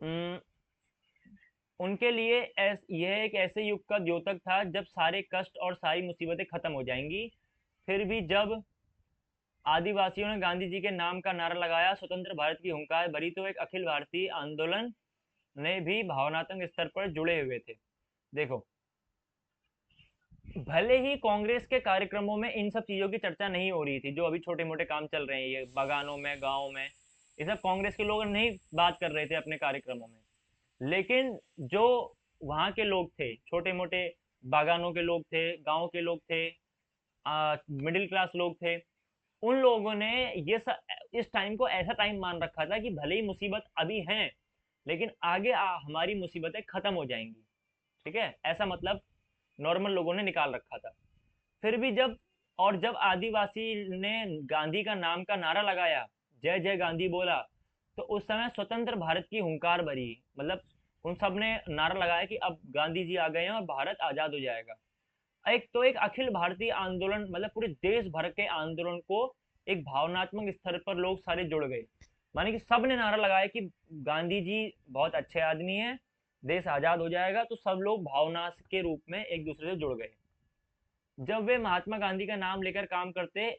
उम, उनके लिए यह एक ऐसे युग का द्योतक था जब सारे कष्ट और सारी मुसीबतें खत्म हो जाएंगी। फिर भी जब आदिवासियों ने गांधी जी के नाम का नारा लगाया, स्वतंत्र भारत की हुंकार भरी, तो एक अखिल भारतीय आंदोलन ने भी भावनात्मक स्तर पर जुड़े हुए थे। देखो, भले ही कांग्रेस के कार्यक्रमों में इन सब चीजों की चर्चा नहीं हो रही थी, जो अभी छोटे मोटे काम चल रहे हैं ये बागानों में गाँव में, ये सब कांग्रेस के लोग नहीं बात कर रहे थे अपने कार्यक्रमों में। लेकिन जो वहाँ के लोग थे, छोटे मोटे बागानों के लोग थे, गांव के लोग थे, मिडिल क्लास लोग थे, उन लोगों ने इस टाइम को ऐसा टाइम मान रखा था कि भले ही मुसीबत अभी है लेकिन आगे हमारी मुसीबतें खत्म हो जाएंगी। ठीक है, ऐसा मतलब नॉर्मल लोगों ने निकाल रखा था। फिर भी जब आदिवासी ने गांधी का नाम का नारा लगाया, जय जय गांधी बोला, तो उस समय स्वतंत्र भारत की हुंकार भरी, मतलब उन सब ने नारा लगाया कि अब गांधी जी आ गए हैं और भारत आजाद हो जाएगा। एक अखिल भारतीय आंदोलन, मतलब पूरे देश भर के आंदोलन को एक भावनात्मक स्तर पर लोग सारे जुड़ गए। माने कि सब ने नारा लगाया कि गांधी जी बहुत अच्छे आदमी हैं, देश आजाद हो जाएगा, तो सब लोग भावना के रूप में एक दूसरे से जुड़ गए। जब वे महात्मा गांधी का नाम लेकर काम करते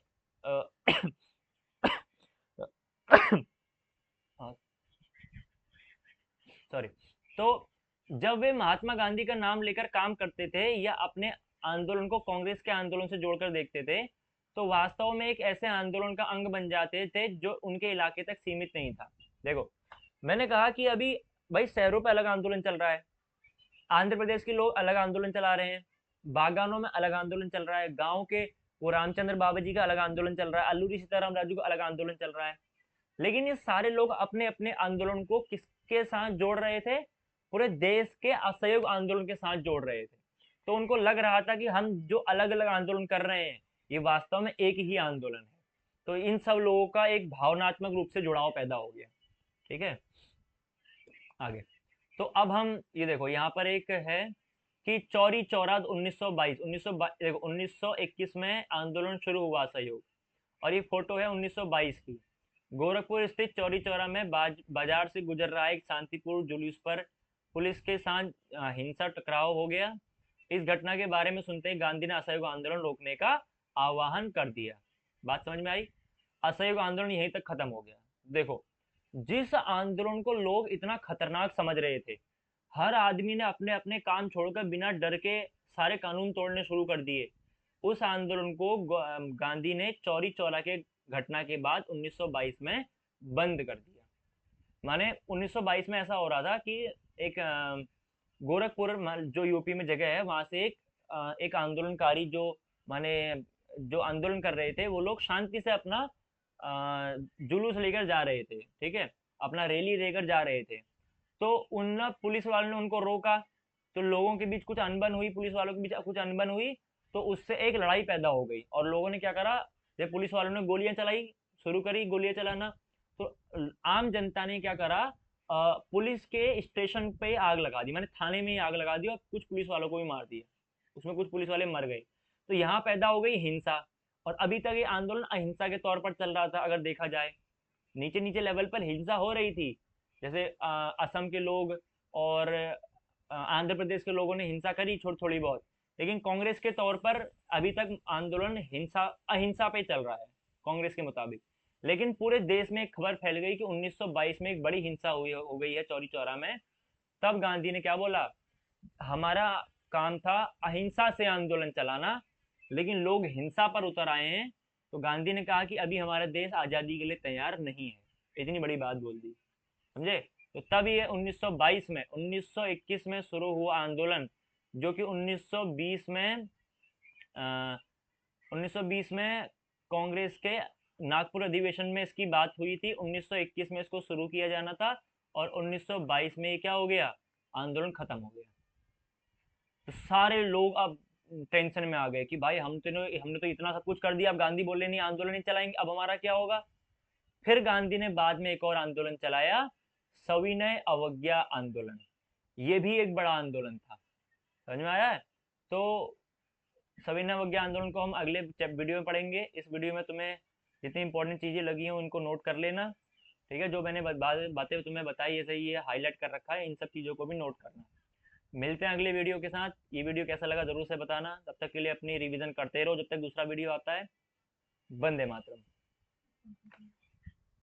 सॉरी, तो जब वे महात्मा गांधी का नाम लेकर काम करते थे या अपने आंदोलन को कांग्रेस के आंदोलन से जोड़कर देखते थे, तो वास्तव में एक ऐसे आंदोलन का अंग बन जाते थे जो उनके इलाके तक सीमित नहीं था। देखो, मैंने कहा कि अभी भाई शहरों पे अलग आंदोलन चल रहा है, आंध्र प्रदेश के लोग अलग आंदोलन चला रहे हैं, बागानों में अलग आंदोलन चल रहा है, गांव के वो रामचंद्र बाबा जी का अलग आंदोलन चल रहा है, अल्लूरी सीताराम राजू का अलग आंदोलन चल रहा है। लेकिन ये सारे लोग अपने अपने आंदोलन को किसके साथ जोड़ रहे थे? पूरे देश के असहयोग आंदोलन के साथ जोड़ रहे थे। तो उनको लग रहा था कि हम जो अलग अलग आंदोलन कर रहे हैं, ये वास्तव में एक ही आंदोलन है। तो इन सब लोगों का एक भावनात्मक रूप से जुड़ाव पैदा हो गया। ठीक है, आगे। तो अब हम ये देखो, यहाँ पर एक है कि चौरी चौरा 1922 देखो 1921 में आंदोलन शुरू हुआ सहयोग, और ये फोटो है 1922 की। गोरखपुर स्थित चौरी चौरा में बाजार से गुजर रहा एक शांतिपूर्ण जुलूस पर पुलिस के साथ हिंसा टकराव हो गया। इस घटना के बारे में सुनते ही गांधी ने असहयोग आंदोलन रोकने का आह्वान कर दिया। बात समझ में आई? असहयोग आंदोलन यहीं तक खत्म हो गया। देखो, जिस आंदोलन को लोग इतना खतरनाक समझ रहे थे, हर आदमी ने अपने अपने काम छोड़कर बिना डर के सारे कानून तोड़ने शुरू कर दिए, उस आंदोलन को गांधी ने चौरी चौरा के घटना के बाद 1922 में बंद कर दिया। माने 1922 में ऐसा हो रहा था कि एक गोरखपुर जो यूपी में जगह है, वहां से एक आंदोलनकारी जो माने जो आंदोलन कर रहे थे, वो लोग शांति से अपना जुलूस लेकर जा रहे थे, ठीक है, अपना रैली लेकर जा रहे थे। तो उन पुलिस वालों ने उनको रोका, तो लोगों के बीच कुछ अनबन हुई, पुलिस वालों के बीच कुछ अनबन हुई, तो उससे एक लड़ाई पैदा हो गई, और लोगों ने क्या करा, जब पुलिस वालों ने गोलियां चलाई, शुरू करी गोलियां चलाना, तो आम जनता ने क्या करा, पुलिस के स्टेशन पे आग लगा दी, मैंने थाने में ही आग लगा दी, और कुछ पुलिस वालों को भी मार दिया, उसमें कुछ पुलिस वाले मर गए। तो यहाँ पैदा हो गई हिंसा, और अभी तक ये आंदोलन अहिंसा के तौर पर चल रहा था। अगर देखा जाए, नीचे नीचे लेवल पर हिंसा हो रही थी, जैसे असम के लोग और आंध्र प्रदेश के लोगों ने हिंसा करी थोड़ी बहुत, लेकिन कांग्रेस के तौर पर अभी तक आंदोलन अहिंसा पे चल रहा है कांग्रेस के मुताबिक। लेकिन पूरे देश में एक खबर फैल गई कि 1922 में एक बड़ी हिंसा हो गई है चौरी चौरा में। तब गांधी ने क्या बोला, हमारा काम था अहिंसा से आंदोलन चलाना, लेकिन लोग हिंसा पर उतर आए हैं, तो गांधी ने कहा कि अभी हमारा देश आजादी के लिए तैयार नहीं है। इतनी बड़ी बात बोल दी, समझे? तो तब ये 1922 में 1921 में शुरू हुआ आंदोलन, जो कि 1920 में कांग्रेस के नागपुर अधिवेशन में इसकी बात हुई थी, 1921 में इसको शुरू किया जाना था, और 1922 में ये क्या हो गया, आंदोलन खत्म हो गया। तो सारे लोग अब टेंशन में आ गए कि भाई हमने तो इतना सब कुछ कर दिया, अब गांधी बोले नहीं आंदोलन नहीं चलाएंगे, अब हमारा क्या होगा? फिर गांधी ने बाद में एक और आंदोलन चलाया, सविनय अवज्ञा आंदोलन। ये भी एक बड़ा आंदोलन था, समझ में आया है? तो सविनय अवज्ञा आंदोलन को हम अगले वीडियो में पढ़ेंगे। इस वीडियो में तुम्हें जितनी इंपॉर्टेंट चीजें लगी हैं उनको नोट कर लेना, ठीक है? जो मैंने बातें तुम्हें बताई है, सही है, हाईलाइट कर रखा है, इन सब चीजों को भी नोट करना। मिलते हैं अगले वीडियो के साथ। ये वीडियो कैसा लगा जरूर से बताना। तब तक के लिए अपनी रिवीजन करते रहो जब तक दूसरा वीडियो आता है। वंदे मातरम।